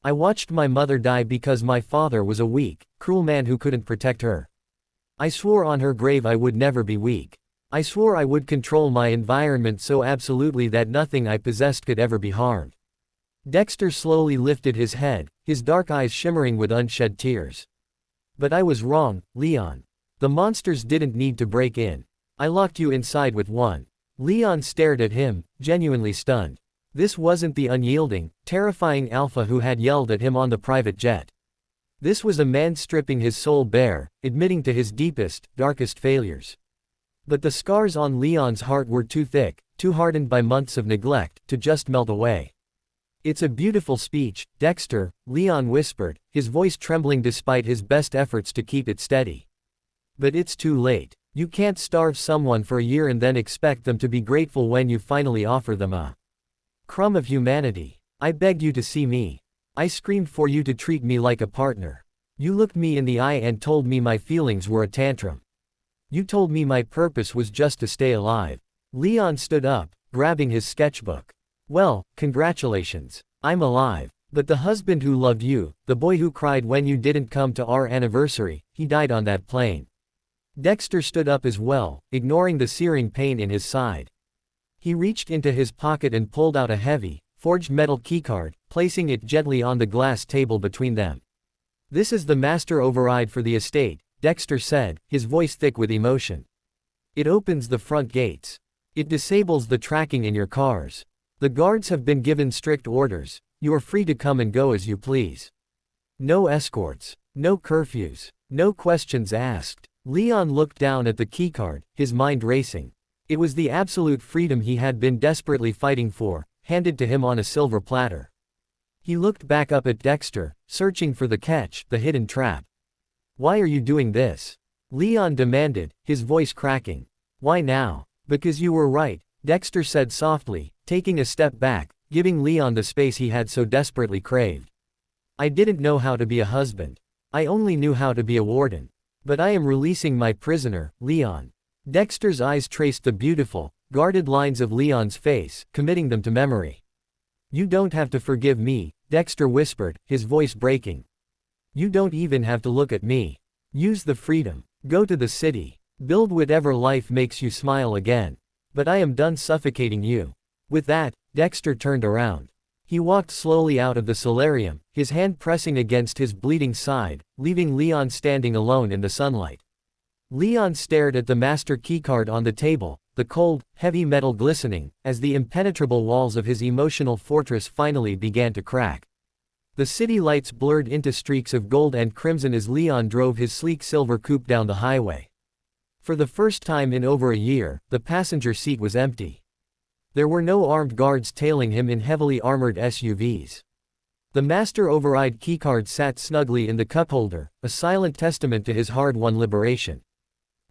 I watched my mother die because my father was a weak, cruel man who couldn't protect her. I swore on her grave I would never be weak. I swore I would control my environment so absolutely that nothing I possessed could ever be harmed. Dexter slowly lifted his head, his dark eyes shimmering with unshed tears. But I was wrong, Leon. The monsters didn't need to break in. I locked you inside with one. Leon stared at him, genuinely stunned. This wasn't the unyielding, terrifying alpha who had yelled at him on the private jet. This was a man stripping his soul bare, admitting to his deepest, darkest failures. But the scars on Leon's heart were too thick, too hardened by months of neglect, to just melt away. It's a beautiful speech, Dexter, Leon whispered, his voice trembling despite his best efforts to keep it steady. But it's too late. You can't starve someone for a year and then expect them to be grateful when you finally offer them a crumb of humanity. I begged you to see me. I screamed for you to treat me like a partner. You looked me in the eye and told me my feelings were a tantrum. You told me my purpose was just to stay alive. Leon stood up, grabbing his sketchbook. Well, congratulations. I'm alive. But the husband who loved you, the boy who cried when you didn't come to our anniversary, he died on that plane. Dexter stood up as well, ignoring the searing pain in his side. He reached into his pocket and pulled out a heavy, forged metal keycard, placing it gently on the glass table between them. This is the master override for the estate, Dexter said, his voice thick with emotion. It opens the front gates. It disables the tracking in your cars. The guards have been given strict orders. You are free to come and go as you please. No escorts. No curfews. No questions asked. Leon looked down at the keycard, his mind racing. It was the absolute freedom he had been desperately fighting for, handed to him on a silver platter. He looked back up at Dexter, searching for the catch, the hidden trap. Why are you doing this? Leon demanded, his voice cracking. Why now? Because you were right, Dexter said softly, taking a step back, giving Leon the space he had so desperately craved. I didn't know how to be a husband. I only knew how to be a warden. But I am releasing my prisoner, Leon. Dexter's eyes traced the beautiful, guarded lines of Leon's face, committing them to memory. You don't have to forgive me, Dexter whispered, his voice breaking. You don't even have to look at me. Use the freedom. Go to the city. Build whatever life makes you smile again. But I am done suffocating you. With that, Dexter turned around. He walked slowly out of the solarium, his hand pressing against his bleeding side, leaving Leon standing alone in the sunlight. Leon stared at the master keycard on the table, the cold, heavy metal glistening, as the impenetrable walls of his emotional fortress finally began to crack. The city lights blurred into streaks of gold and crimson as Leon drove his sleek silver coupe down the highway. For the first time in over a year, the passenger seat was empty. There were no armed guards tailing him in heavily armored SUVs. The master override keycard sat snugly in the cupholder, a silent testament to his hard-won liberation.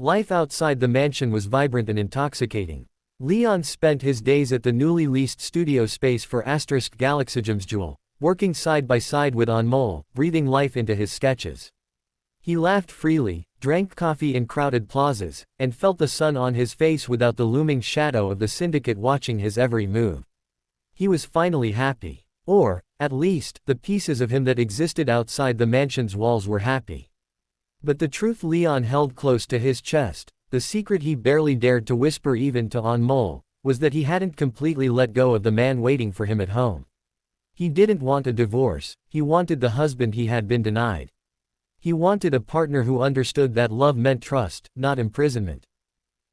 Life outside the mansion was vibrant and intoxicating. Leon spent his days at the newly leased studio space for *Galaxygems Jewel, working side by side with Anmol, breathing life into his sketches. He laughed freely, drank coffee in crowded plazas, and felt the sun on his face without the looming shadow of the syndicate watching his every move. He was finally happy. Or, at least, the pieces of him that existed outside the mansion's walls were happy. But the truth Leon held close to his chest, the secret he barely dared to whisper even to Anmol, was that he hadn't completely let go of the man waiting for him at home. He didn't want a divorce, he wanted the husband he had been denied. He wanted a partner who understood that love meant trust, not imprisonment.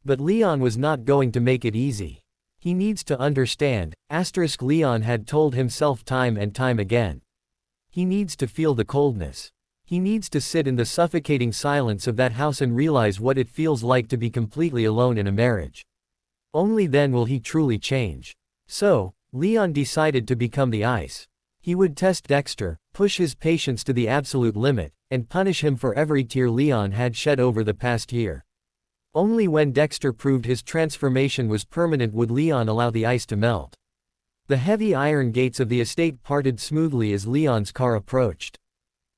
But Leon was not going to make it easy. He needs to understand, Leon had told himself time and time again. He needs to feel the coldness. He needs to sit in the suffocating silence of that house and realize what it feels like to be completely alone in a marriage. Only then will he truly change. So, Leon decided to become the ice. He would test Dexter, push his patience to the absolute limit, and punish him for every tear Leon had shed over the past year. Only when Dexter proved his transformation was permanent would Leon allow the ice to melt. The heavy iron gates of the estate parted smoothly as Leon's car approached.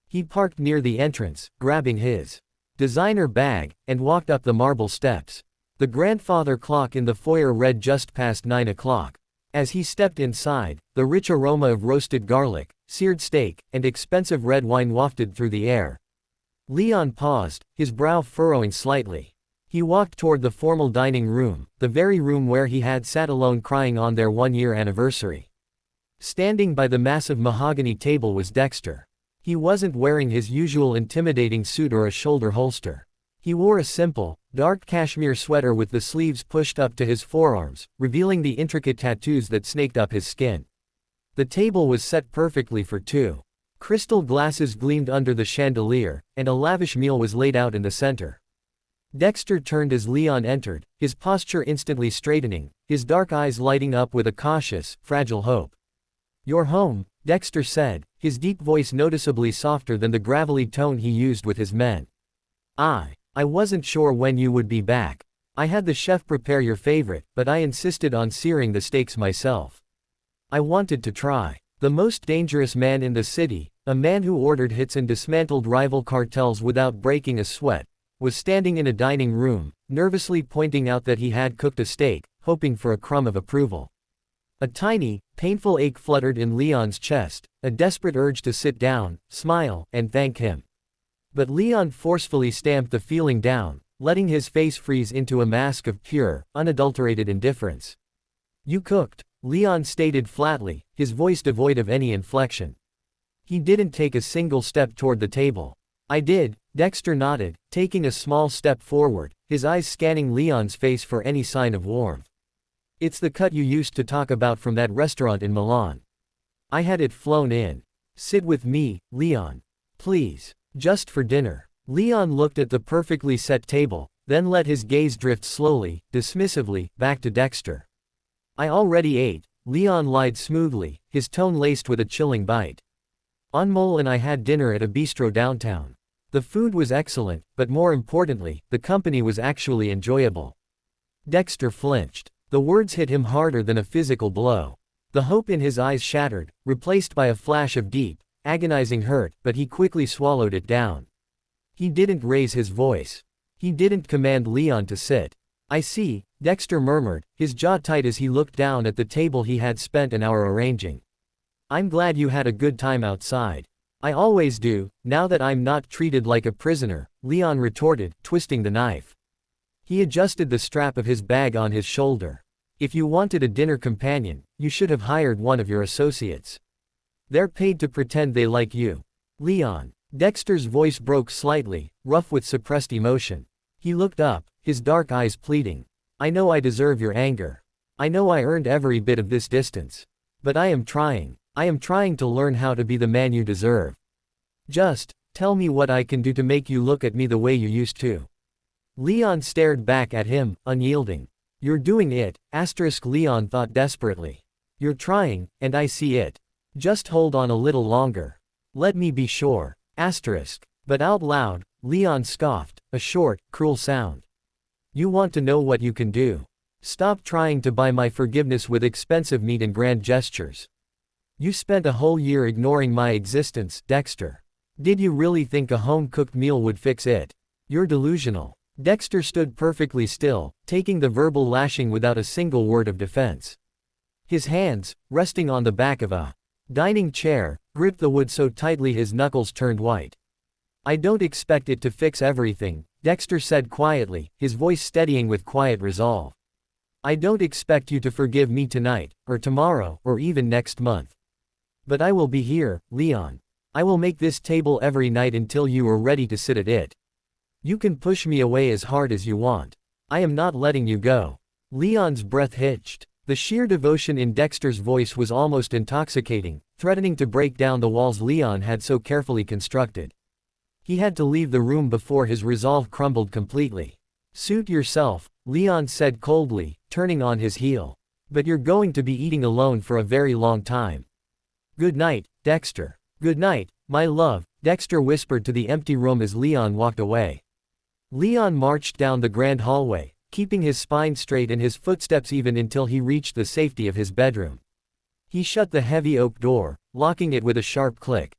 He parked near the entrance, grabbing his designer bag, and walked up the marble steps. The grandfather clock in the foyer read just past 9 o'clock. As he stepped inside, the rich aroma of roasted garlic, seared steak, and expensive red wine wafted through the air. Leon paused, his brow furrowing slightly. He walked toward the formal dining room, the very room where he had sat alone crying on their one-year anniversary. Standing by the massive mahogany table was Dexter. He wasn't wearing his usual intimidating suit or a shoulder holster. He wore a simple, dark cashmere sweater with the sleeves pushed up to his forearms, revealing the intricate tattoos that snaked up his skin. The table was set perfectly for two. Crystal glasses gleamed under the chandelier, and a lavish meal was laid out in the center. Dexter turned as Leon entered, his posture instantly straightening, his dark eyes lighting up with a cautious, fragile hope. "You're home," Dexter said, his deep voice noticeably softer than the gravelly tone he used with his men. I wasn't sure when you would be back. I had the chef prepare your favorite, but I insisted on searing the steaks myself. I wanted to try. The most dangerous man in the city, a man who ordered hits and dismantled rival cartels without breaking a sweat, was standing in a dining room, nervously pointing out that he had cooked a steak, hoping for a crumb of approval. A tiny, painful ache fluttered in Leon's chest, a desperate urge to sit down, smile, and thank him. But Leon forcefully stamped the feeling down, letting his face freeze into a mask of pure, unadulterated indifference. You cooked, Leon stated flatly, his voice devoid of any inflection. He didn't take a single step toward the table. I did, Dexter nodded, taking a small step forward, his eyes scanning Leon's face for any sign of warmth. It's the cut you used to talk about from that restaurant in Milan. I had it flown in. Sit with me, Leon. Please. Just for dinner. Leon looked at the perfectly set table, then let his gaze drift slowly, dismissively, back to Dexter. I already ate, Leon lied smoothly, his tone laced with a chilling bite. Anmol and I had dinner at a bistro downtown. The food was excellent, but more importantly, the company was actually enjoyable. Dexter flinched. The words hit him harder than a physical blow. The hope in his eyes shattered, replaced by a flash of deep, agonizing hurt, but he quickly swallowed it down. He didn't raise his voice. He didn't command Leon to sit. I see, Dexter murmured, his jaw tight as he looked down at the table he had spent an hour arranging. I'm glad you had a good time outside. I always do, now that I'm not treated like a prisoner, Leon retorted, twisting the knife. He adjusted the strap of his bag on his shoulder. If you wanted a dinner companion, you should have hired one of your associates. They're paid to pretend they like you. Leon. Dexter's voice broke slightly, rough with suppressed emotion. He looked up, his dark eyes pleading. I know I deserve your anger. I know I earned every bit of this distance. But I am trying. I am trying to learn how to be the man you deserve. Just, tell me what I can do to make you look at me the way you used to. Leon stared back at him, unyielding. You're doing it, Leon thought desperately. You're trying, and I see it. Just hold on a little longer. Let me be sure. But out loud, Leon scoffed, a short, cruel sound. You want to know what you can do? Stop trying to buy my forgiveness with expensive meat and grand gestures. You spent a whole year ignoring my existence, Dexter. Did you really think a home-cooked meal would fix it? You're delusional. Dexter stood perfectly still, taking the verbal lashing without a single word of defense. His hands, resting on the back of a dining chair, gripped the wood so tightly his knuckles turned white. I don't expect it to fix everything, Dexter said quietly, his voice steadying with quiet resolve. I don't expect you to forgive me tonight, or tomorrow, or even next month. But I will be here, Leon. I will make this table every night until you are ready to sit at it. You can push me away as hard as you want. I am not letting you go. Leon's breath hitched. The sheer devotion in Dexter's voice was almost intoxicating, threatening to break down the walls Leon had so carefully constructed. He had to leave the room before his resolve crumbled completely. Suit yourself, Leon said coldly, turning on his heel. But you're going to be eating alone for a very long time. Good night, Dexter. Good night, my love, Dexter whispered to the empty room as Leon walked away. Leon marched down the grand hallway, keeping his spine straight and his footsteps even until he reached the safety of his bedroom. He shut the heavy oak door, locking it with a sharp click.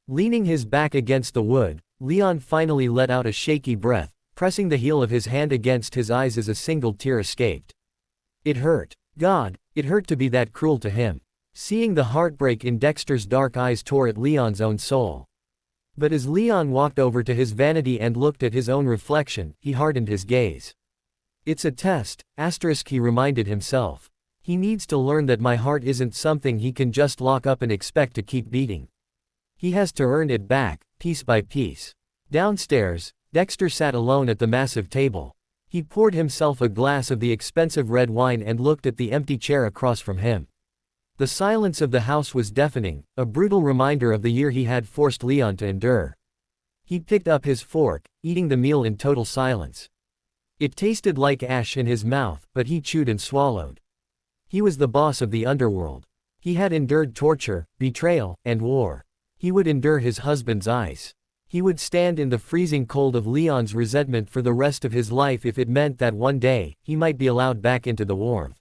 Leaning his back against the wood, Leon finally let out a shaky breath, pressing the heel of his hand against his eyes as a single tear escaped. It hurt. God, it hurt to be that cruel to him. Seeing the heartbreak in Dexter's dark eyes tore at Leon's own soul. But as Leon walked over to his vanity and looked at his own reflection, he hardened his gaze. It's a test, he reminded himself. He needs to learn that my heart isn't something he can just lock up and expect to keep beating. He has to earn it back, piece by piece. Downstairs, Dexter sat alone at the massive table. He poured himself a glass of the expensive red wine and looked at the empty chair across from him. The silence of the house was deafening, a brutal reminder of the year he had forced Leon to endure. He picked up his fork, eating the meal in total silence. It tasted like ash in his mouth, but he chewed and swallowed. He was the boss of the underworld. He had endured torture, betrayal, and war. He would endure his husband's eyes. He would stand in the freezing cold of Leon's resentment for the rest of his life if it meant that one day, he might be allowed back into the warmth.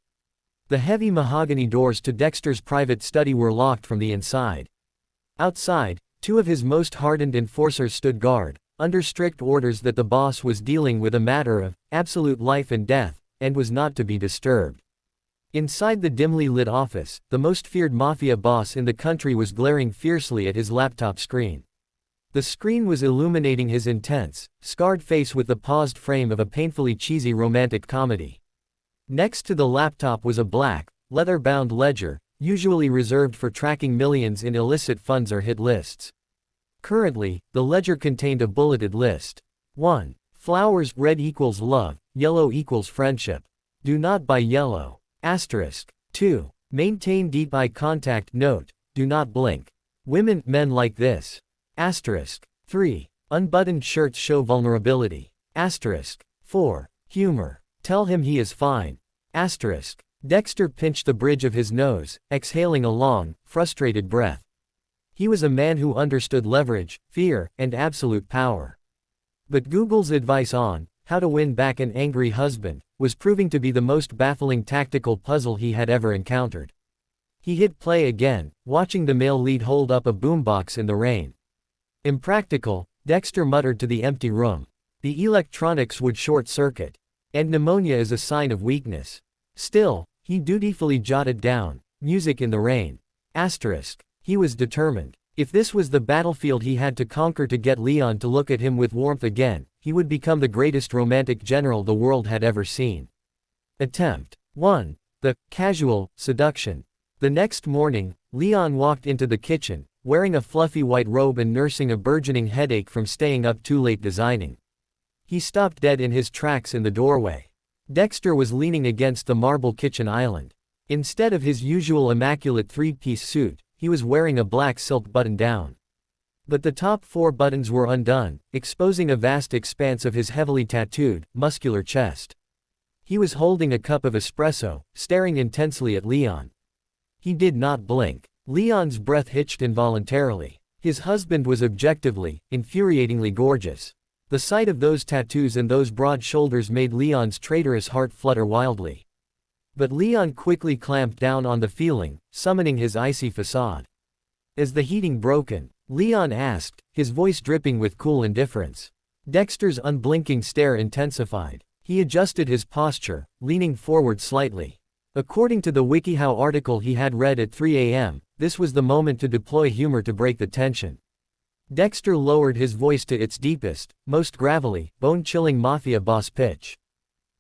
The heavy mahogany doors to Dexter's private study were locked from the inside. Outside, two of his most hardened enforcers stood guard, under strict orders that the boss was dealing with a matter of absolute life and death, and was not to be disturbed. Inside the dimly lit office, the most feared Mafia boss in the country was glaring fiercely at his laptop screen. The screen was illuminating his intense, scarred face with the paused frame of a painfully cheesy romantic comedy. Next to the laptop was a black, leather-bound ledger, usually reserved for tracking millions in illicit funds or hit lists. Currently, the ledger contained a bulleted list. 1. Flowers, red equals love, yellow equals friendship. Do not buy yellow. Asterisk. 2. Maintain deep eye contact, note, do not blink. Women, men like this. Asterisk. 3. Unbuttoned shirts show vulnerability. Asterisk. 4. Humor. Tell him he is fine. Asterisk. Dexter pinched the bridge of his nose, exhaling a long, frustrated breath. He was a man who understood leverage, fear, and absolute power. But Google's advice on how to win back an angry husband was proving to be the most baffling tactical puzzle he had ever encountered. He hit play again, watching the male lead hold up a boombox in the rain. Impractical, Dexter muttered to the empty room. The electronics would short-circuit. And pneumonia is a sign of weakness. Still, he dutifully jotted down, music in the rain. Asterisk. He was determined. If this was the battlefield he had to conquer to get Leon to look at him with warmth again, he would become the greatest romantic general the world had ever seen. Attempt 1. The casual seduction. The next morning, Leon walked into the kitchen, wearing a fluffy white robe and nursing a burgeoning headache from staying up too late designing. He stopped dead in his tracks in the doorway. Dexter was leaning against the marble kitchen island. Instead of his usual immaculate three-piece suit, he was wearing a black silk button-down. But the top 4 buttons were undone, exposing a vast expanse of his heavily tattooed, muscular chest. He was holding a cup of espresso, staring intensely at Leon. He did not blink. Leon's breath hitched involuntarily. His husband was objectively, infuriatingly gorgeous. The sight of those tattoos and those broad shoulders made Leon's traitorous heart flutter wildly. But Leon quickly clamped down on the feeling, summoning his icy facade. Is the heating broken? Leon asked, his voice dripping with cool indifference. Dexter's unblinking stare intensified. He adjusted his posture, leaning forward slightly. According to the WikiHow article he had read at 3 a.m., this was the moment to deploy humor to break the tension. Dexter lowered his voice to its deepest, most gravelly, bone-chilling Mafia boss pitch.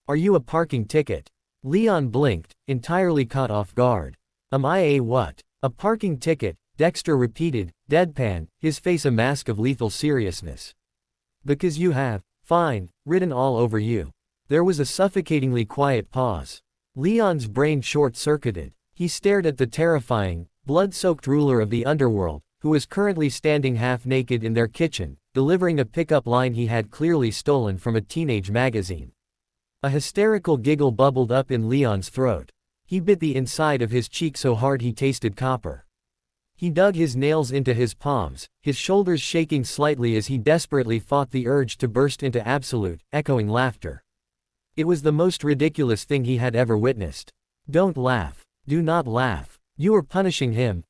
Are you a parking ticket? Leon blinked, entirely caught off guard. Am I a what? A parking ticket, Dexter repeated, deadpan, his face a mask of lethal seriousness. Because you have, fine, written all over you. There was a suffocatingly quiet pause. Leon's brain short-circuited. He stared at the terrifying, blood-soaked ruler of the underworld, who was currently standing half-naked in their kitchen, delivering a pickup line he had clearly stolen from a teenage magazine. A hysterical giggle bubbled up in Leon's throat. He bit the inside of his cheek so hard he tasted copper. He dug his nails into his palms, his shoulders shaking slightly as he desperately fought the urge to burst into absolute, echoing laughter. It was the most ridiculous thing he had ever witnessed. Don't laugh. Do not laugh. You are punishing him,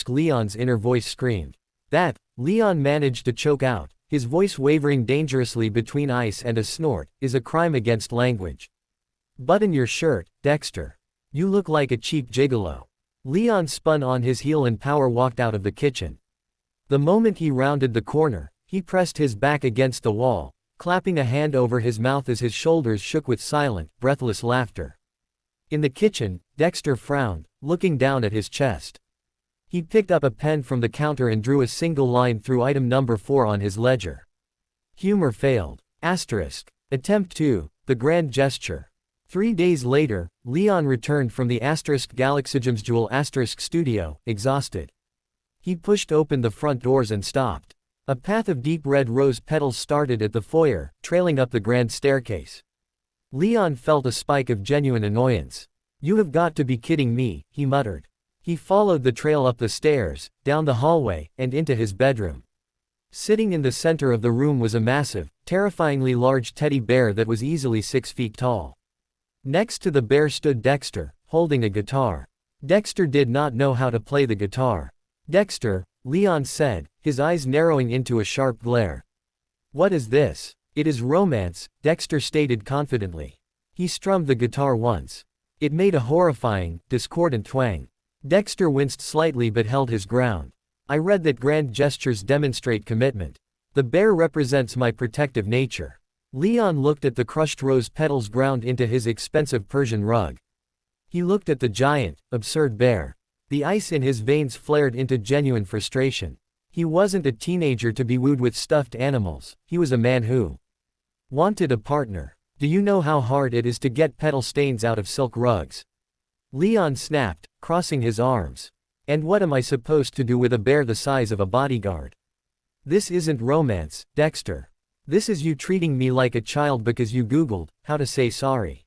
Leon's inner voice screamed. That, Leon managed to choke out, his voice wavering dangerously between ice and a snort, is a crime against language. Button your shirt, Dexter. You look like a cheap gigolo. Leon spun on his heel and power walked out of the kitchen. The moment he rounded the corner, he pressed his back against the wall, clapping a hand over his mouth as his shoulders shook with silent, breathless laughter. In the kitchen, Dexter frowned, looking down at his chest. He picked up a pen from the counter and drew a single line through item number 4 on his ledger. Humor failed. Attempt 2, the grand gesture. 3 days later, Leon returned from the Galaxygems Jewel studio, exhausted. He pushed open the front doors and stopped. A path of deep red rose petals started at the foyer, trailing up the grand staircase. Leon felt a spike of genuine annoyance. You have got to be kidding me, he muttered. He followed the trail up the stairs, down the hallway, and into his bedroom. Sitting in the center of the room was a massive, terrifyingly large teddy bear that was easily 6 feet tall. Next to the bear stood Dexter, holding a guitar. Dexter did not know how to play the guitar. "Dexter," Leon said, his eyes narrowing into a sharp glare. "What is this?" "It is romance," Dexter stated confidently. He strummed the guitar once. It made a horrifying, discordant twang. Dexter winced slightly but held his ground. "I read that grand gestures demonstrate commitment. The bear represents my protective nature." Leon looked at the crushed rose petals ground into his expensive Persian rug. He looked at the giant, absurd bear. The ice in his veins flared into genuine frustration. He wasn't a teenager to be wooed with stuffed animals, he was a man who wanted a partner. "Do you know how hard it is to get petal stains out of silk rugs?" Leon snapped, crossing his arms. "And what am I supposed to do with a bear the size of a bodyguard?" "This isn't romance, Dexter. This is you treating me like a child because you Googled how to say sorry."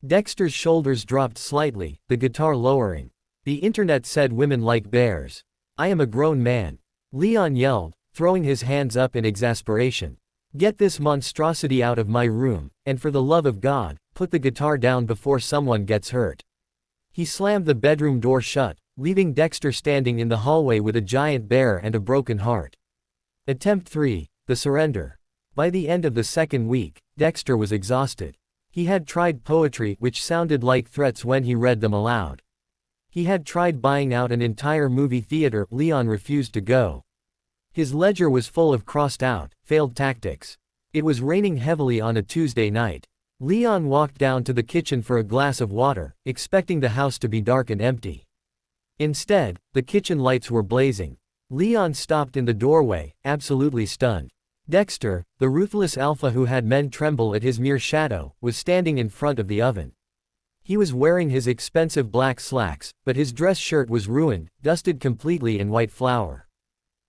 Dexter's shoulders dropped slightly, the guitar lowering. "The internet said women like bears. I am a grown man," Leon yelled, throwing his hands up in exasperation. "Get this monstrosity out of my room, and for the love of God, put the guitar down before someone gets hurt." He slammed the bedroom door shut, leaving Dexter standing in the hallway with a giant bear and a broken heart. Attempt 3, the surrender. By the end of the second week, Dexter was exhausted. He had tried poetry, which sounded like threats when he read them aloud. He had tried buying out an entire movie theater Leon refused to go. His ledger was full of crossed-out, failed tactics. It was raining heavily on a Tuesday night. Leon walked down to the kitchen for a glass of water, expecting the house to be dark and empty. Instead, the kitchen lights were blazing. Leon stopped in the doorway, absolutely stunned. Dexter, the ruthless alpha who had men tremble at his mere shadow, was standing in front of the oven. He was wearing his expensive black slacks, but his dress shirt was ruined, dusted completely in white flour.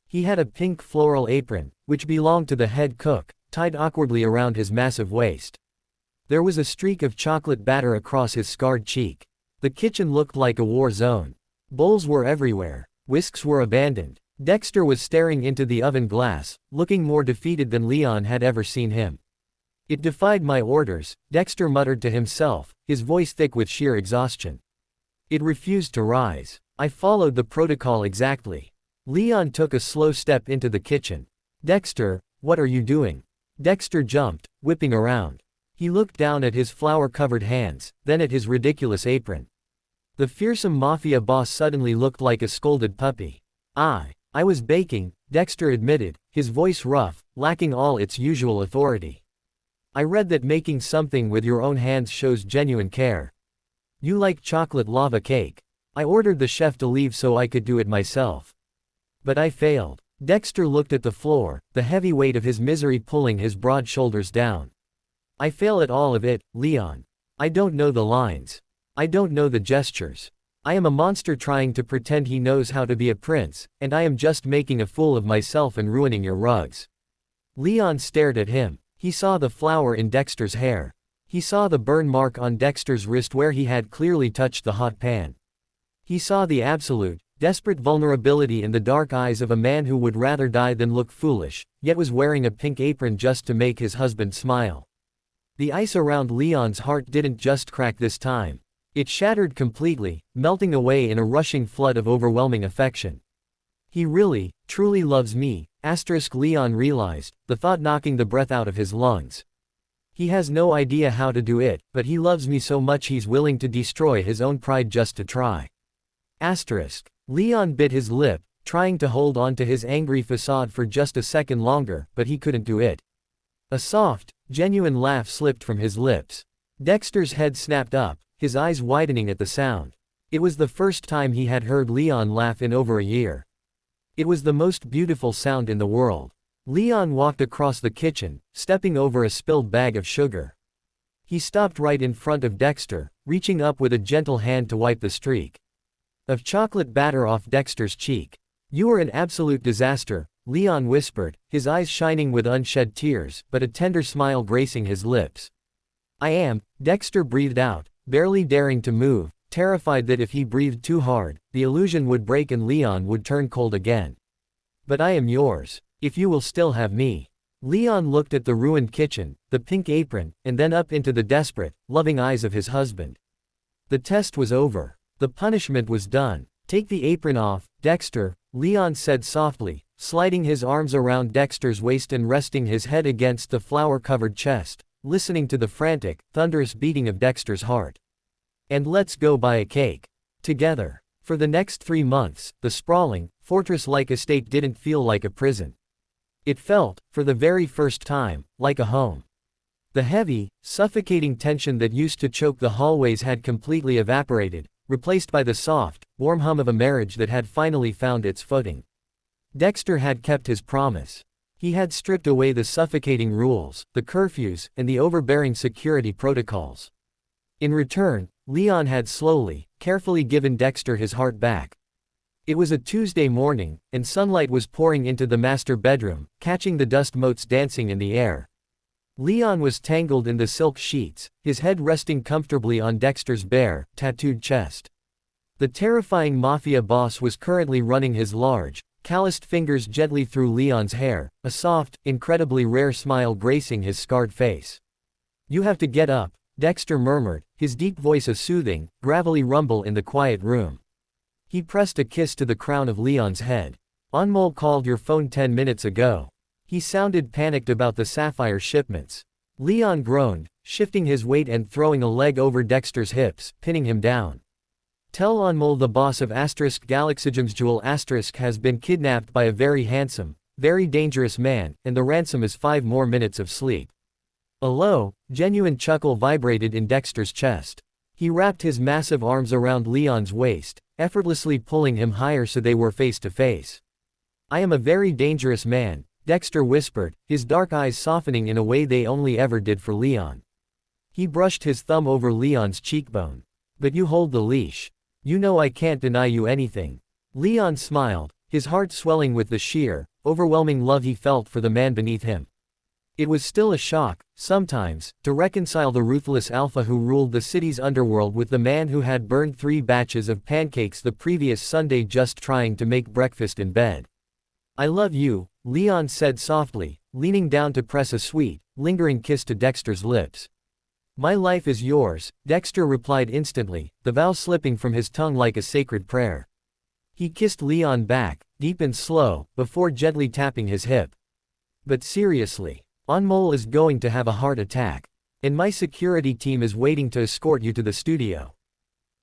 He had a pink floral apron, which belonged to the head cook, tied awkwardly around his massive waist. There was a streak of chocolate batter across his scarred cheek. The kitchen looked like a war zone. Bowls were everywhere. Whisks were abandoned. Dexter was staring into the oven glass, looking more defeated than Leon had ever seen him. "It defied my orders," Dexter muttered to himself, his voice thick with sheer exhaustion. "It refused to rise. I followed the protocol exactly." Leon took a slow step into the kitchen. "Dexter, what are you doing?" Dexter jumped, whipping around. He looked down at his flour-covered hands, then at his ridiculous apron. The fearsome Mafia boss suddenly looked like a scolded puppy. I was baking," Dexter admitted, his voice rough, lacking all its usual authority. "I read that making something with your own hands shows genuine care. You like chocolate lava cake. I ordered the chef to leave so I could do it myself. But I failed." Dexter looked at the floor, the heavy weight of his misery pulling his broad shoulders down. "I fail at all of it, Leon. I don't know the lines. I don't know the gestures. I am a monster trying to pretend he knows how to be a prince, and I am just making a fool of myself and ruining your rugs." Leon stared at him. He saw the flour in Dexter's hair. He saw the burn mark on Dexter's wrist where he had clearly touched the hot pan. He saw the absolute, desperate vulnerability in the dark eyes of a man who would rather die than look foolish, yet was wearing a pink apron just to make his husband smile. The ice around Leon's heart didn't just crack this time. It shattered completely, melting away in a rushing flood of overwhelming affection. "He really, truly loves me," Leon realized, the thought knocking the breath out of his lungs. "He has no idea how to do it, but he loves me so much he's willing to destroy his own pride just to try." Leon bit his lip, trying to hold on to his angry facade for just a second longer, but he couldn't do it. A soft, genuine laugh slipped from his lips. Dexter's head snapped up, his eyes widening at the sound. It was the first time he had heard Leon laugh in over a year. It was the most beautiful sound in the world. Leon walked across the kitchen, stepping over a spilled bag of sugar. He stopped right in front of Dexter, reaching up with a gentle hand to wipe the streak of chocolate batter off Dexter's cheek. "You are an absolute disaster," Leon whispered, his eyes shining with unshed tears, but a tender smile gracing his lips. "I am," Dexter breathed out, barely daring to move, terrified that if he breathed too hard, the illusion would break and Leon would turn cold again. "But I am yours." If you will still have me. Leon looked at the ruined kitchen, the pink apron, and then up into the desperate, loving eyes of his husband. The test was over. The punishment was done. Take the apron off, Dexter, Leon said softly, sliding his arms around Dexter's waist and resting his head against the flour-covered chest, listening to the frantic, thunderous beating of Dexter's heart. And let's go buy a cake. Together. For the next 3 months, the sprawling, fortress-like estate didn't feel like a prison. It felt, for the very first time, like a home. The heavy, suffocating tension that used to choke the hallways had completely evaporated, replaced by the soft, warm hum of a marriage that had finally found its footing. Dexter had kept his promise. He had stripped away the suffocating rules, the curfews, and the overbearing security protocols. In return, Leon had slowly, carefully given Dexter his heart back. It was a Tuesday morning, and sunlight was pouring into the master bedroom, catching the dust motes dancing in the air. Leon was tangled in the silk sheets, his head resting comfortably on Dexter's bare, tattooed chest. The terrifying Mafia boss was currently running his large, calloused fingers gently through Leon's hair, a soft, incredibly rare smile gracing his scarred face. "You have to get up," Dexter murmured, his deep voice a soothing, gravelly rumble in the quiet room. He pressed a kiss to the crown of Leon's head. "Anmol called your phone 10 minutes ago." He sounded panicked about the sapphire shipments. Leon groaned, shifting his weight and throwing a leg over Dexter's hips, pinning him down. "Tell Anmol the boss of Galaxygem's Jewel has been kidnapped by a very handsome, very dangerous man, and the ransom is 5 more minutes of sleep." A low, genuine chuckle vibrated in Dexter's chest. He wrapped his massive arms around Leon's waist, effortlessly pulling him higher so they were face to face. "I am a very dangerous man," Dexter whispered, his dark eyes softening in a way they only ever did for Leon. He brushed his thumb over Leon's cheekbone. "But you hold the leash. You know I can't deny you anything." Leon smiled, his heart swelling with the sheer, overwhelming love he felt for the man beneath him. It was still a shock, sometimes, to reconcile the ruthless alpha who ruled the city's underworld with the man who had burned 3 batches of pancakes the previous Sunday just trying to make breakfast in bed. "I love you," Leon said softly, leaning down to press a sweet, lingering kiss to Dexter's lips. "My life is yours," Dexter replied instantly, the vow slipping from his tongue like a sacred prayer. He kissed Leon back, deep and slow, before gently tapping his hip. "But seriously, Anmol is going to have a heart attack. And my security team is waiting to escort you to the studio."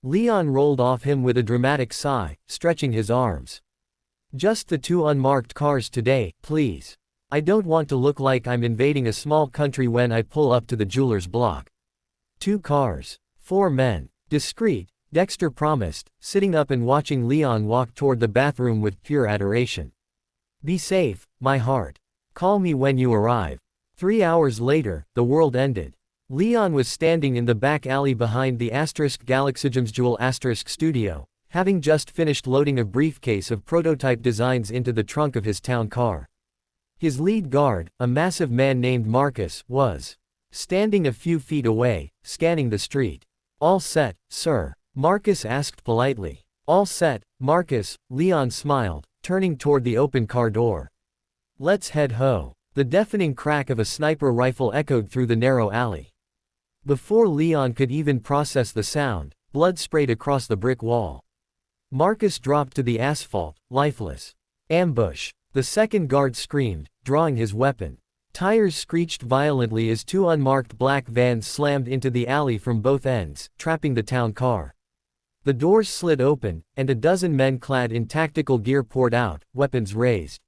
Leon rolled off him with a dramatic sigh, stretching his arms. "Just the 2 unmarked cars today, please. I don't want to look like I'm invading a small country when I pull up to the jeweler's block." 2 cars. 4 men. Discreet, Dexter promised, sitting up and watching Leon walk toward the bathroom with pure adoration. "Be safe, my heart. Call me when you arrive." 3 hours later, the world ended. Leon was standing in the back alley behind the Galaxygem's Jewel studio, having just finished loading a briefcase of prototype designs into the trunk of his town car. His lead guard, a massive man named Marcus, was standing a few feet away, scanning the street. "All set, sir?" Marcus asked politely. "All set, Marcus," Leon smiled, turning toward the open car door. "Let's head ho." The deafening crack of a sniper rifle echoed through the narrow alley. Before Leon could even process the sound, blood sprayed across the brick wall. Marcus dropped to the asphalt, lifeless. "Ambush!" The second guard screamed, drawing his weapon. Tires screeched violently as 2 unmarked black vans slammed into the alley from both ends, trapping the town car. The doors slid open, and a dozen men clad in tactical gear poured out, weapons raised.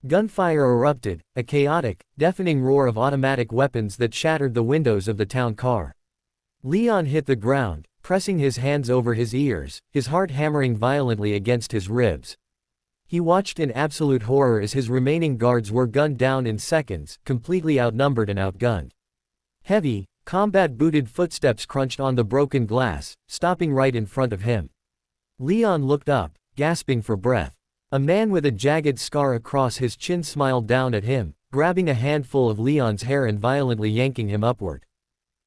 Gunfire erupted, a chaotic, deafening roar of automatic weapons that shattered the windows of the town car. Leon hit the ground, pressing his hands over his ears, his heart hammering violently against his ribs. He watched in absolute horror as his remaining guards were gunned down in seconds, completely outnumbered and outgunned. Heavy, combat-booted footsteps crunched on the broken glass, stopping right in front of him. Leon looked up, gasping for breath. A man with a jagged scar across his chin smiled down at him, grabbing a handful of Leon's hair and violently yanking him upward.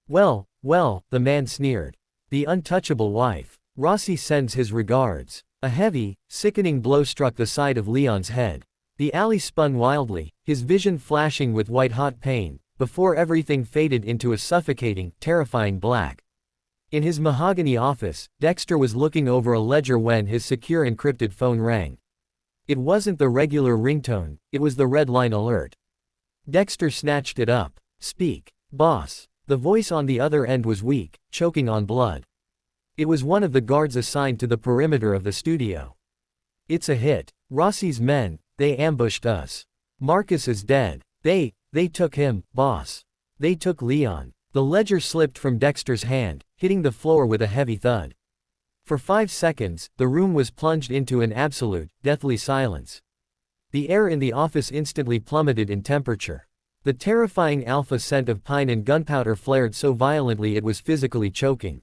Well, the man sneered. "The untouchable wife. Rossi sends his regards." A heavy, sickening blow struck the side of Leon's head. The alley spun wildly, his vision flashing with white-hot pain, before everything faded into a suffocating, terrifying black. In his mahogany office, Dexter was looking over a ledger when his secure encrypted phone rang. It wasn't the regular ringtone, it was the red line alert. Dexter snatched it up. "Speak, boss." The voice on the other end was weak, choking on blood. It was one of the guards assigned to the perimeter of the studio. "It's a hit. Rossi's men, they ambushed us. Marcus is dead. They took him, boss. They took Leon." The ledger slipped from Dexter's hand, hitting the floor with a heavy thud. For 5 seconds, the room was plunged into an absolute, deathly silence. The air in the office instantly plummeted in temperature. The terrifying alpha scent of pine and gunpowder flared so violently it was physically choking.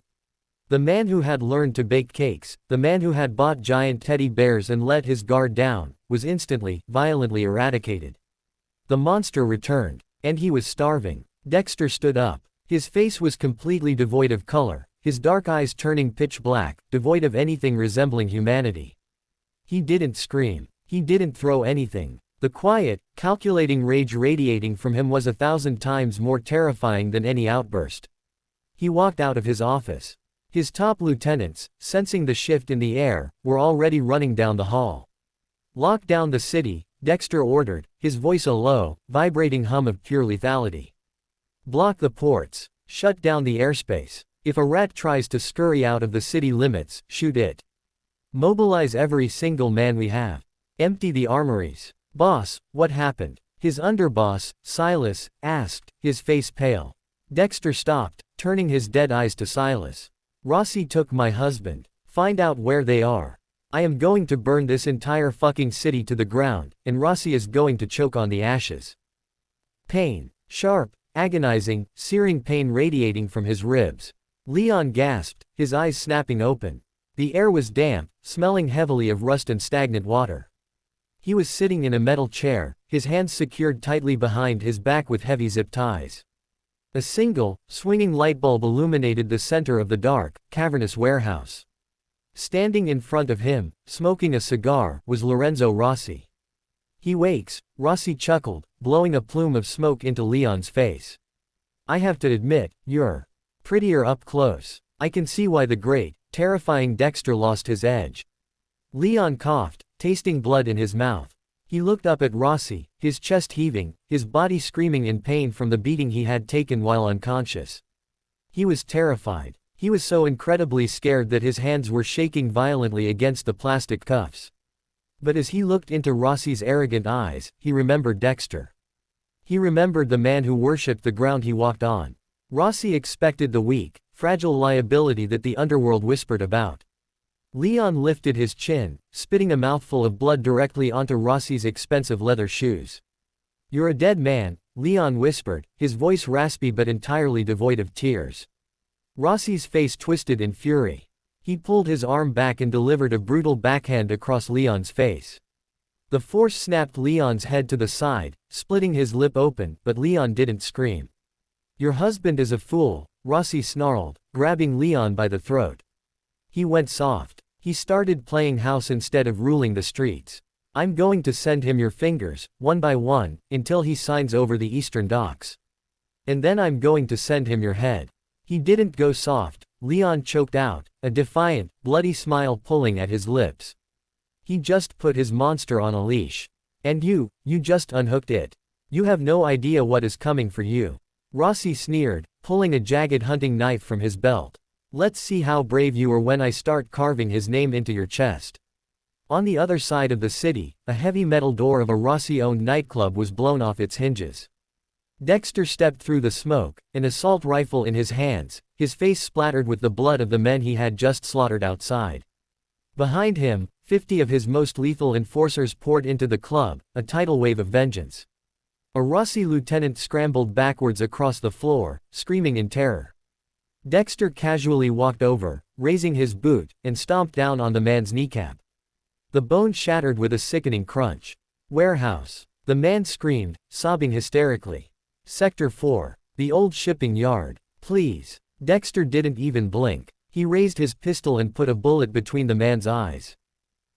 The man who had learned to bake cakes, the man who had bought giant teddy bears and let his guard down, was instantly, violently eradicated. The monster returned. And he was starving. Dexter stood up. His face was completely devoid of color, his dark eyes turning pitch black, devoid of anything resembling humanity. He didn't scream. He didn't throw anything. The quiet, calculating rage radiating from him was 1,000 times more terrifying than any outburst. He walked out of his office. His top lieutenants, sensing the shift in the air, were already running down the hall. "Lock down the city," Dexter ordered, his voice a low, vibrating hum of pure lethality. "Block the ports. Shut down the airspace. If a rat tries to scurry out of the city limits, shoot it. Mobilize every single man we have. Empty the armories." "Boss, what happened?" his underboss, Silas, asked, his face pale. Dexter stopped, turning his dead eyes to Silas. "Rossi took my husband. Find out where they are. I am going to burn this entire fucking city to the ground, and Rossi is going to choke on the ashes." Pain. Sharp, agonizing, searing pain radiating from his ribs. Leon gasped, his eyes snapping open. The air was damp, smelling heavily of rust and stagnant water. He was sitting in a metal chair, his hands secured tightly behind his back with heavy zip ties. A single, swinging light bulb illuminated the center of the dark, cavernous warehouse. Standing in front of him, smoking a cigar, was Lorenzo Rossi. "He wakes," Rossi chuckled, blowing a plume of smoke into Leon's face. "I have to admit, you're prettier up close. I can see why the great, terrifying Dexter lost his edge." Leon coughed, tasting blood in his mouth. He looked up at Rossi, his chest heaving, his body screaming in pain from the beating he had taken while unconscious. He was terrified. He was so incredibly scared that his hands were shaking violently against the plastic cuffs. But as he looked into Rossi's arrogant eyes, he remembered Dexter. He remembered the man who worshipped the ground he walked on. Rossi expected the weak, fragile liability that the underworld whispered about. Leon lifted his chin, spitting a mouthful of blood directly onto Rossi's expensive leather shoes. "You're a dead man," Leon whispered, his voice raspy but entirely devoid of tears. Rossi's face twisted in fury. He pulled his arm back and delivered a brutal backhand across Leon's face. The force snapped Leon's head to the side, splitting his lip open, but Leon didn't scream. "Your husband is a fool," Rossi snarled, grabbing Leon by the throat. He went soft. He started playing house instead of ruling the streets. "I'm going to send him your fingers, one by one, until he signs over the eastern docks. And then I'm going to send him your head." He didn't go soft, Leon choked out, a defiant, bloody smile pulling at his lips. "He just put his monster on a leash. And you just unhooked it. You have no idea what is coming for you." Rossi sneered, pulling a jagged hunting knife from his belt. "Let's see how brave you are when I start carving his name into your chest." On the other side of the city, a heavy metal door of a Rossi-owned nightclub was blown off its hinges. Dexter stepped through the smoke, an assault rifle in his hands, his face splattered with the blood of the men he had just slaughtered outside. Behind him, 50 of his most lethal enforcers poured into the club, a tidal wave of vengeance. A Rossi lieutenant scrambled backwards across the floor, screaming in terror. Dexter casually walked over, raising his boot, and stomped down on the man's kneecap. The bone shattered with a sickening crunch. "Warehouse!" the man screamed, sobbing hysterically. "Sector 4. The old shipping yard. Please." Dexter didn't even blink. He raised his pistol and put a bullet between the man's eyes.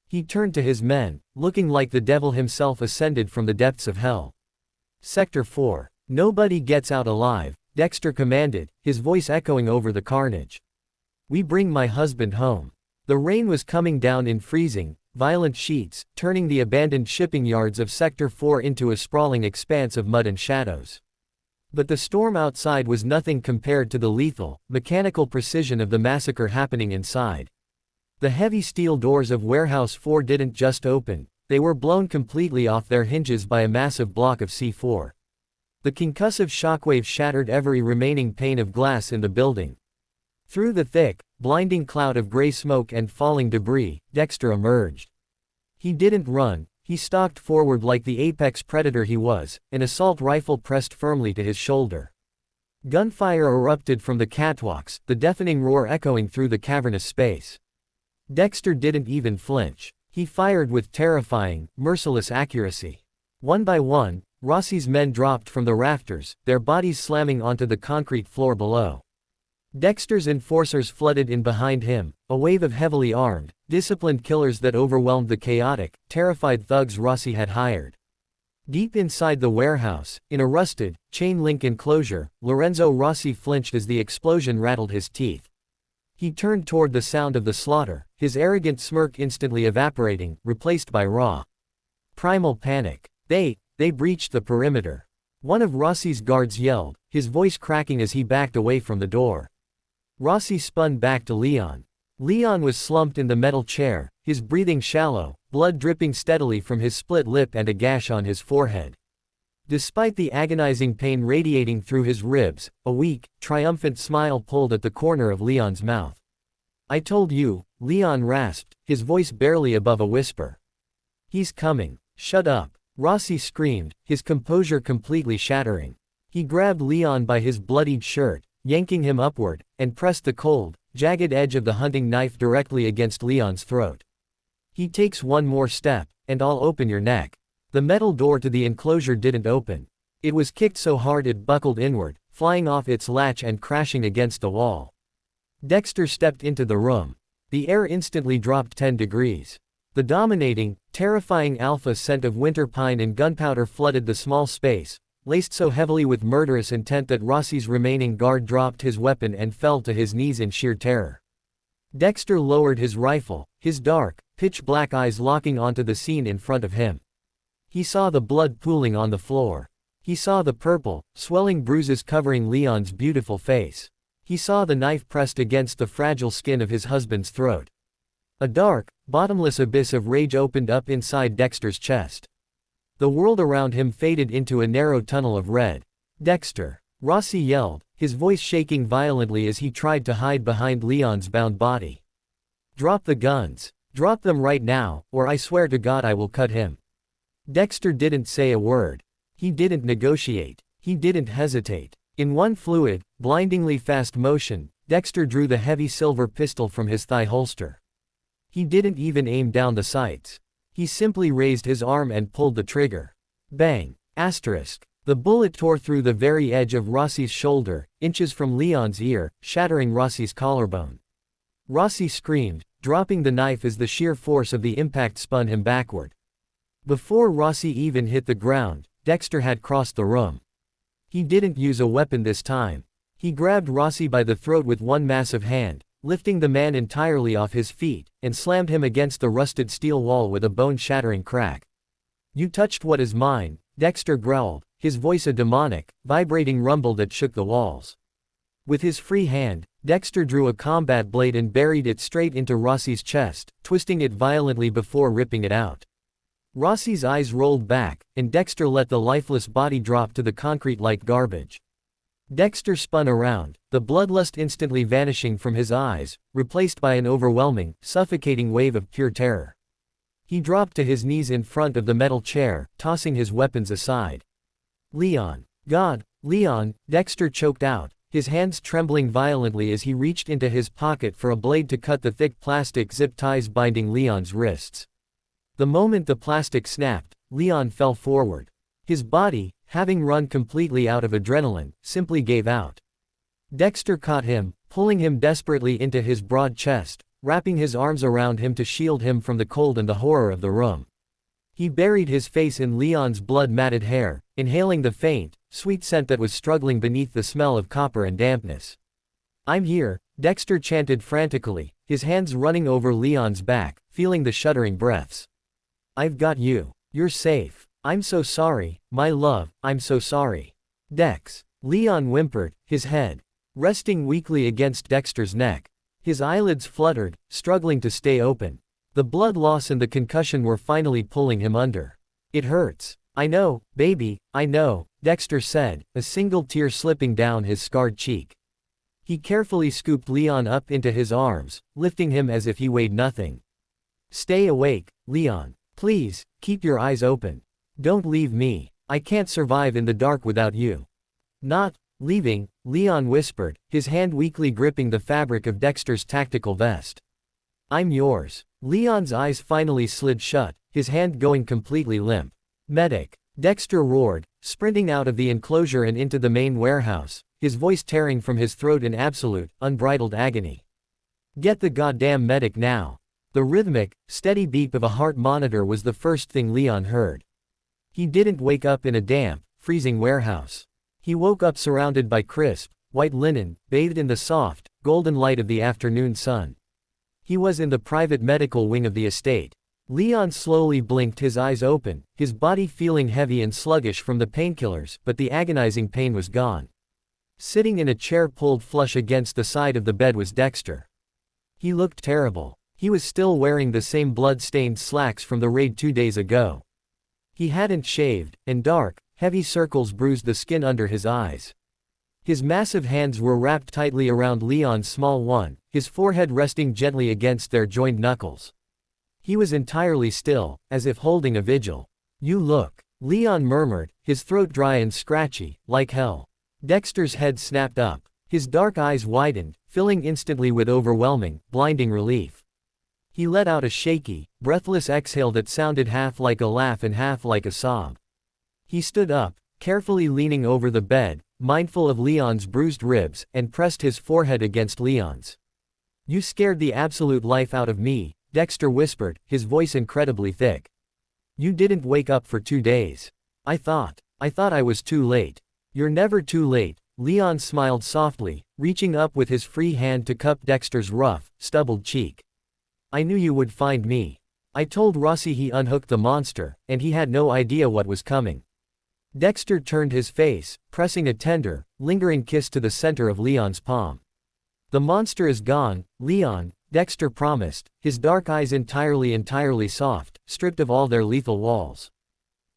He turned to his men, looking like the devil himself ascended from the depths of hell. Sector 4. Nobody gets out alive, Dexter commanded, his voice echoing over the carnage. We bring my husband home. The rain was coming down in freezing, violent sheets, turning the abandoned shipping yards of Sector 4 into a sprawling expanse of mud and shadows. But the storm outside was nothing compared to the lethal, mechanical precision of the massacre happening inside. The heavy steel doors of Warehouse 4 didn't just open, they were blown completely off their hinges by a massive block of C4. The concussive shockwave shattered every remaining pane of glass in the building. Through the thick, blinding cloud of gray smoke and falling debris, Dexter emerged. He didn't run, he stalked forward like the apex predator he was, an assault rifle pressed firmly to his shoulder. Gunfire erupted from the catwalks, the deafening roar echoing through the cavernous space. Dexter didn't even flinch. He fired with terrifying, merciless accuracy. One by one, Rossi's men dropped from the rafters, their bodies slamming onto the concrete floor below. Dexter's enforcers flooded in behind him, a wave of heavily armed, disciplined killers that overwhelmed the chaotic, terrified thugs Rossi had hired. Deep inside the warehouse, in a rusted, chain-link enclosure, Lorenzo Rossi flinched as the explosion rattled his teeth. He turned toward the sound of the slaughter, his arrogant smirk instantly evaporating, replaced by raw, primal panic. They breached the perimeter. One of Rossi's guards yelled, his voice cracking as he backed away from the door. Rossi spun back to Leon. Leon was slumped in the metal chair, his breathing shallow, blood dripping steadily from his split lip and a gash on his forehead. Despite the agonizing pain radiating through his ribs, a weak, triumphant smile pulled at the corner of Leon's mouth. I told you, Leon rasped, his voice barely above a whisper. He's coming. Shut up. Rossi screamed, his composure completely shattering. He grabbed Leon by his bloodied shirt, yanking him upward, and pressed the cold, jagged edge of the hunting knife directly against Leon's throat. He takes one more step, and I'll open your neck. The metal door to the enclosure didn't open. It was kicked so hard it buckled inward, flying off its latch and crashing against the wall. Dexter stepped into the room. The air instantly dropped 10 degrees. The dominating, terrifying alpha scent of winter pine and gunpowder flooded the small space, laced so heavily with murderous intent that Rossi's remaining guard dropped his weapon and fell to his knees in sheer terror. Dexter lowered his rifle, his dark, pitch-black eyes locking onto the scene in front of him. He saw the blood pooling on the floor. He saw the purple, swelling bruises covering Leon's beautiful face. He saw the knife pressed against the fragile skin of his husband's throat. A dark, bottomless abyss of rage opened up inside Dexter's chest. The world around him faded into a narrow tunnel of red. Dexter! Rossi yelled, his voice shaking violently as he tried to hide behind Leon's bound body. Drop the guns. Drop them right now, or I swear to God I will cut him. Dexter didn't say a word. He didn't negotiate. He didn't hesitate. In one fluid, blindingly fast motion, Dexter drew the heavy silver pistol from his thigh holster. He didn't even aim down the sights. He simply raised his arm and pulled the trigger. Bang! Asterisk. The bullet tore through the very edge of Rossi's shoulder, inches from Leon's ear, shattering Rossi's collarbone. Rossi screamed, dropping the knife as the sheer force of the impact spun him backward. Before Rossi even hit the ground, Dexter had crossed the room. He didn't use a weapon this time. He grabbed Rossi by the throat with one massive hand, lifting the man entirely off his feet, and slammed him against the rusted steel wall with a bone-shattering crack. You touched what is mine, Dexter growled, his voice a demonic, vibrating rumble that shook the walls. With his free hand, Dexter drew a combat blade and buried it straight into Rossi's chest, twisting it violently before ripping it out. Rossi's eyes rolled back, and Dexter let the lifeless body drop to the concrete like garbage. Dexter spun around, the bloodlust instantly vanishing from his eyes, replaced by an overwhelming, suffocating wave of pure terror. He dropped to his knees in front of the metal chair, tossing his weapons aside. Leon! God! Leon! Dexter choked out, his hands trembling violently as he reached into his pocket for a blade to cut the thick plastic zip ties binding Leon's wrists. The moment the plastic snapped, Leon fell forward. His body, having run completely out of adrenaline, simply gave out. Dexter caught him, pulling him desperately into his broad chest, wrapping his arms around him to shield him from the cold and the horror of the room. He buried his face in Leon's blood-matted hair, inhaling the faint, sweet scent that was struggling beneath the smell of copper and dampness. "I'm here," Dexter chanted frantically, his hands running over Leon's back, feeling the shuddering breaths. "I've got you. You're safe. I'm so sorry, my love, I'm so sorry." "Dex." Leon whimpered, his head resting weakly against Dexter's neck. His eyelids fluttered, struggling to stay open. The blood loss and the concussion were finally pulling him under. "It hurts. I know, baby, I know," Dexter said, a single tear slipping down his scarred cheek. He carefully scooped Leon up into his arms, lifting him as if he weighed nothing. "Stay awake, Leon. Please, keep your eyes open. Don't leave me. I can't survive in the dark without you." "Not leaving," Leon whispered, his hand weakly gripping the fabric of Dexter's tactical vest. "I'm yours." Leon's eyes finally slid shut, his hand going completely limp. "Medic!" Dexter roared, sprinting out of the enclosure and into the main warehouse, his voice tearing from his throat in absolute, unbridled agony. "Get the goddamn medic now!" The rhythmic, steady beep of a heart monitor was the first thing Leon heard. He didn't wake up in a damp, freezing warehouse. He woke up surrounded by crisp, white linen, bathed in the soft, golden light of the afternoon sun. He was in the private medical wing of the estate. Leon slowly blinked his eyes open, his body feeling heavy and sluggish from the painkillers, but the agonizing pain was gone. Sitting in a chair pulled flush against the side of the bed was Dexter. He looked terrible. He was still wearing the same blood-stained slacks from the raid 2 days ago. He hadn't shaved, and dark, heavy circles bruised the skin under his eyes. His massive hands were wrapped tightly around Leon's small one, his forehead resting gently against their joined knuckles. He was entirely still, as if holding a vigil. "You look," Leon murmured, his throat dry and scratchy, like hell. Dexter's head snapped up. His dark eyes widened, filling instantly with overwhelming, blinding relief. He let out a shaky, breathless exhale that sounded half like a laugh and half like a sob. He stood up, carefully leaning over the bed, mindful of Leon's bruised ribs, and pressed his forehead against Leon's. "You scared the absolute life out of me," Dexter whispered, his voice incredibly thick. "You didn't wake up for 2 days. I thought I was too late." "You're never too late," Leon smiled softly, reaching up with his free hand to cup Dexter's rough, stubbled cheek. "I knew you would find me. I told Rossi he unhooked the monster, and he had no idea what was coming." Dexter turned his face, pressing a tender, lingering kiss to the center of Leon's palm. "The monster is gone, Leon," Dexter promised, his dark eyes entirely soft, stripped of all their lethal walls.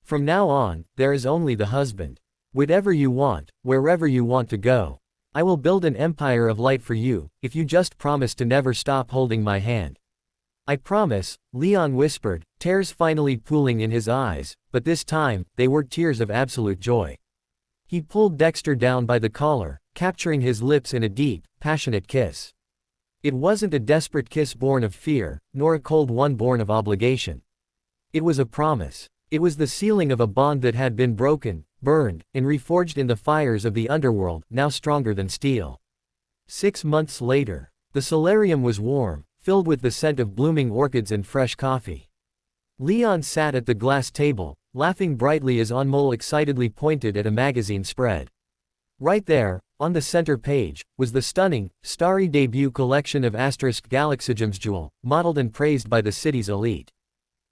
"From now on, there is only the husband. Whatever you want, wherever you want to go. I will build an empire of light for you, if you just promise to never stop holding my hand." "I promise," Leon whispered, tears finally pooling in his eyes, but this time, they were tears of absolute joy. He pulled Dexter down by the collar, capturing his lips in a deep, passionate kiss. It wasn't a desperate kiss born of fear, nor a cold one born of obligation. It was a promise. It was the sealing of a bond that had been broken, burned, and reforged in the fires of the underworld, now stronger than steel. 6 months later, the solarium was warm, filled with the scent of blooming orchids and fresh coffee. Leon sat at the glass table, laughing brightly as Anmol excitedly pointed at a magazine spread. Right there, on the center page, was the stunning, starry debut collection of Galaxygems Jewel, modeled and praised by the city's elite.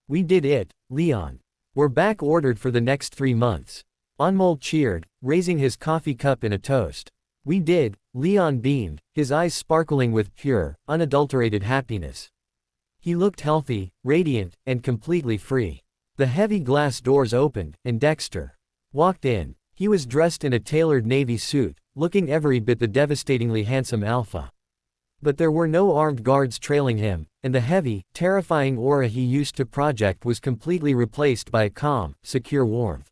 "We did it, Leon. We're back ordered for the next 3 months." Anmol cheered, raising his coffee cup in a toast. "We did," Leon beamed, his eyes sparkling with pure, unadulterated happiness. He looked healthy, radiant, and completely free. The heavy glass doors opened, and Dexter walked in. He was dressed in a tailored navy suit, looking every bit the devastatingly handsome alpha. But there were no armed guards trailing him, and the heavy, terrifying aura he used to project was completely replaced by a calm, secure warmth.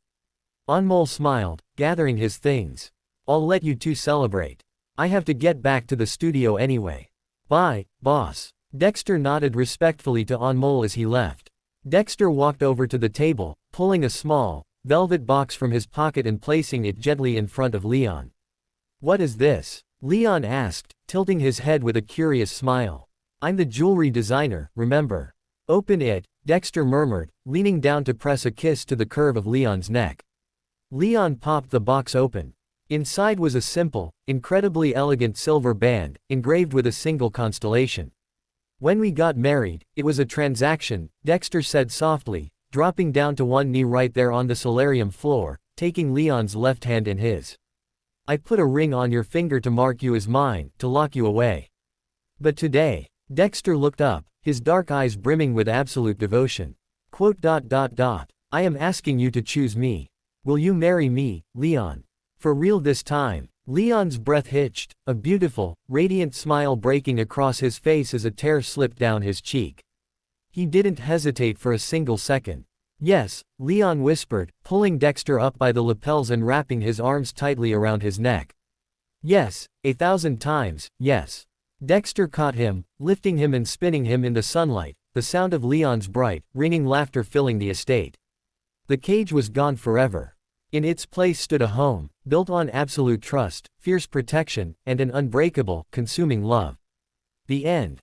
Anmol smiled, gathering his things. "I'll let you two celebrate. I have to get back to the studio anyway." "Bye, boss." Dexter nodded respectfully to Anmol as he left. Dexter walked over to the table, pulling a small, velvet box from his pocket and placing it gently in front of Leon. "What is this?" Leon asked, tilting his head with a curious smile. I'm the jewelry designer, remember? Open it, Dexter murmured, leaning down to press a kiss to the curve of Leon's neck. Leon popped the box open. Inside was a simple, incredibly elegant silver band, engraved with a single constellation. When we got married, it was a transaction, Dexter said softly, dropping down to one knee right there on the solarium floor, taking Leon's left hand in his. I put a ring on your finger to mark you as mine, to lock you away. But today, Dexter looked up, his dark eyes brimming with absolute devotion. I am asking you to choose me. Will you marry me, Leon? For real this time. Leon's breath hitched, a beautiful, radiant smile breaking across his face as a tear slipped down his cheek. He didn't hesitate for a single second. Yes, Leon whispered, pulling Dexter up by the lapels and wrapping his arms tightly around his neck. Yes, 1,000 times, yes. Dexter caught him, lifting him and spinning him in the sunlight, the sound of Leon's bright, ringing laughter filling the estate. The cage was gone forever. In its place stood a home, built on absolute trust, fierce protection, and an unbreakable, consuming love. The end.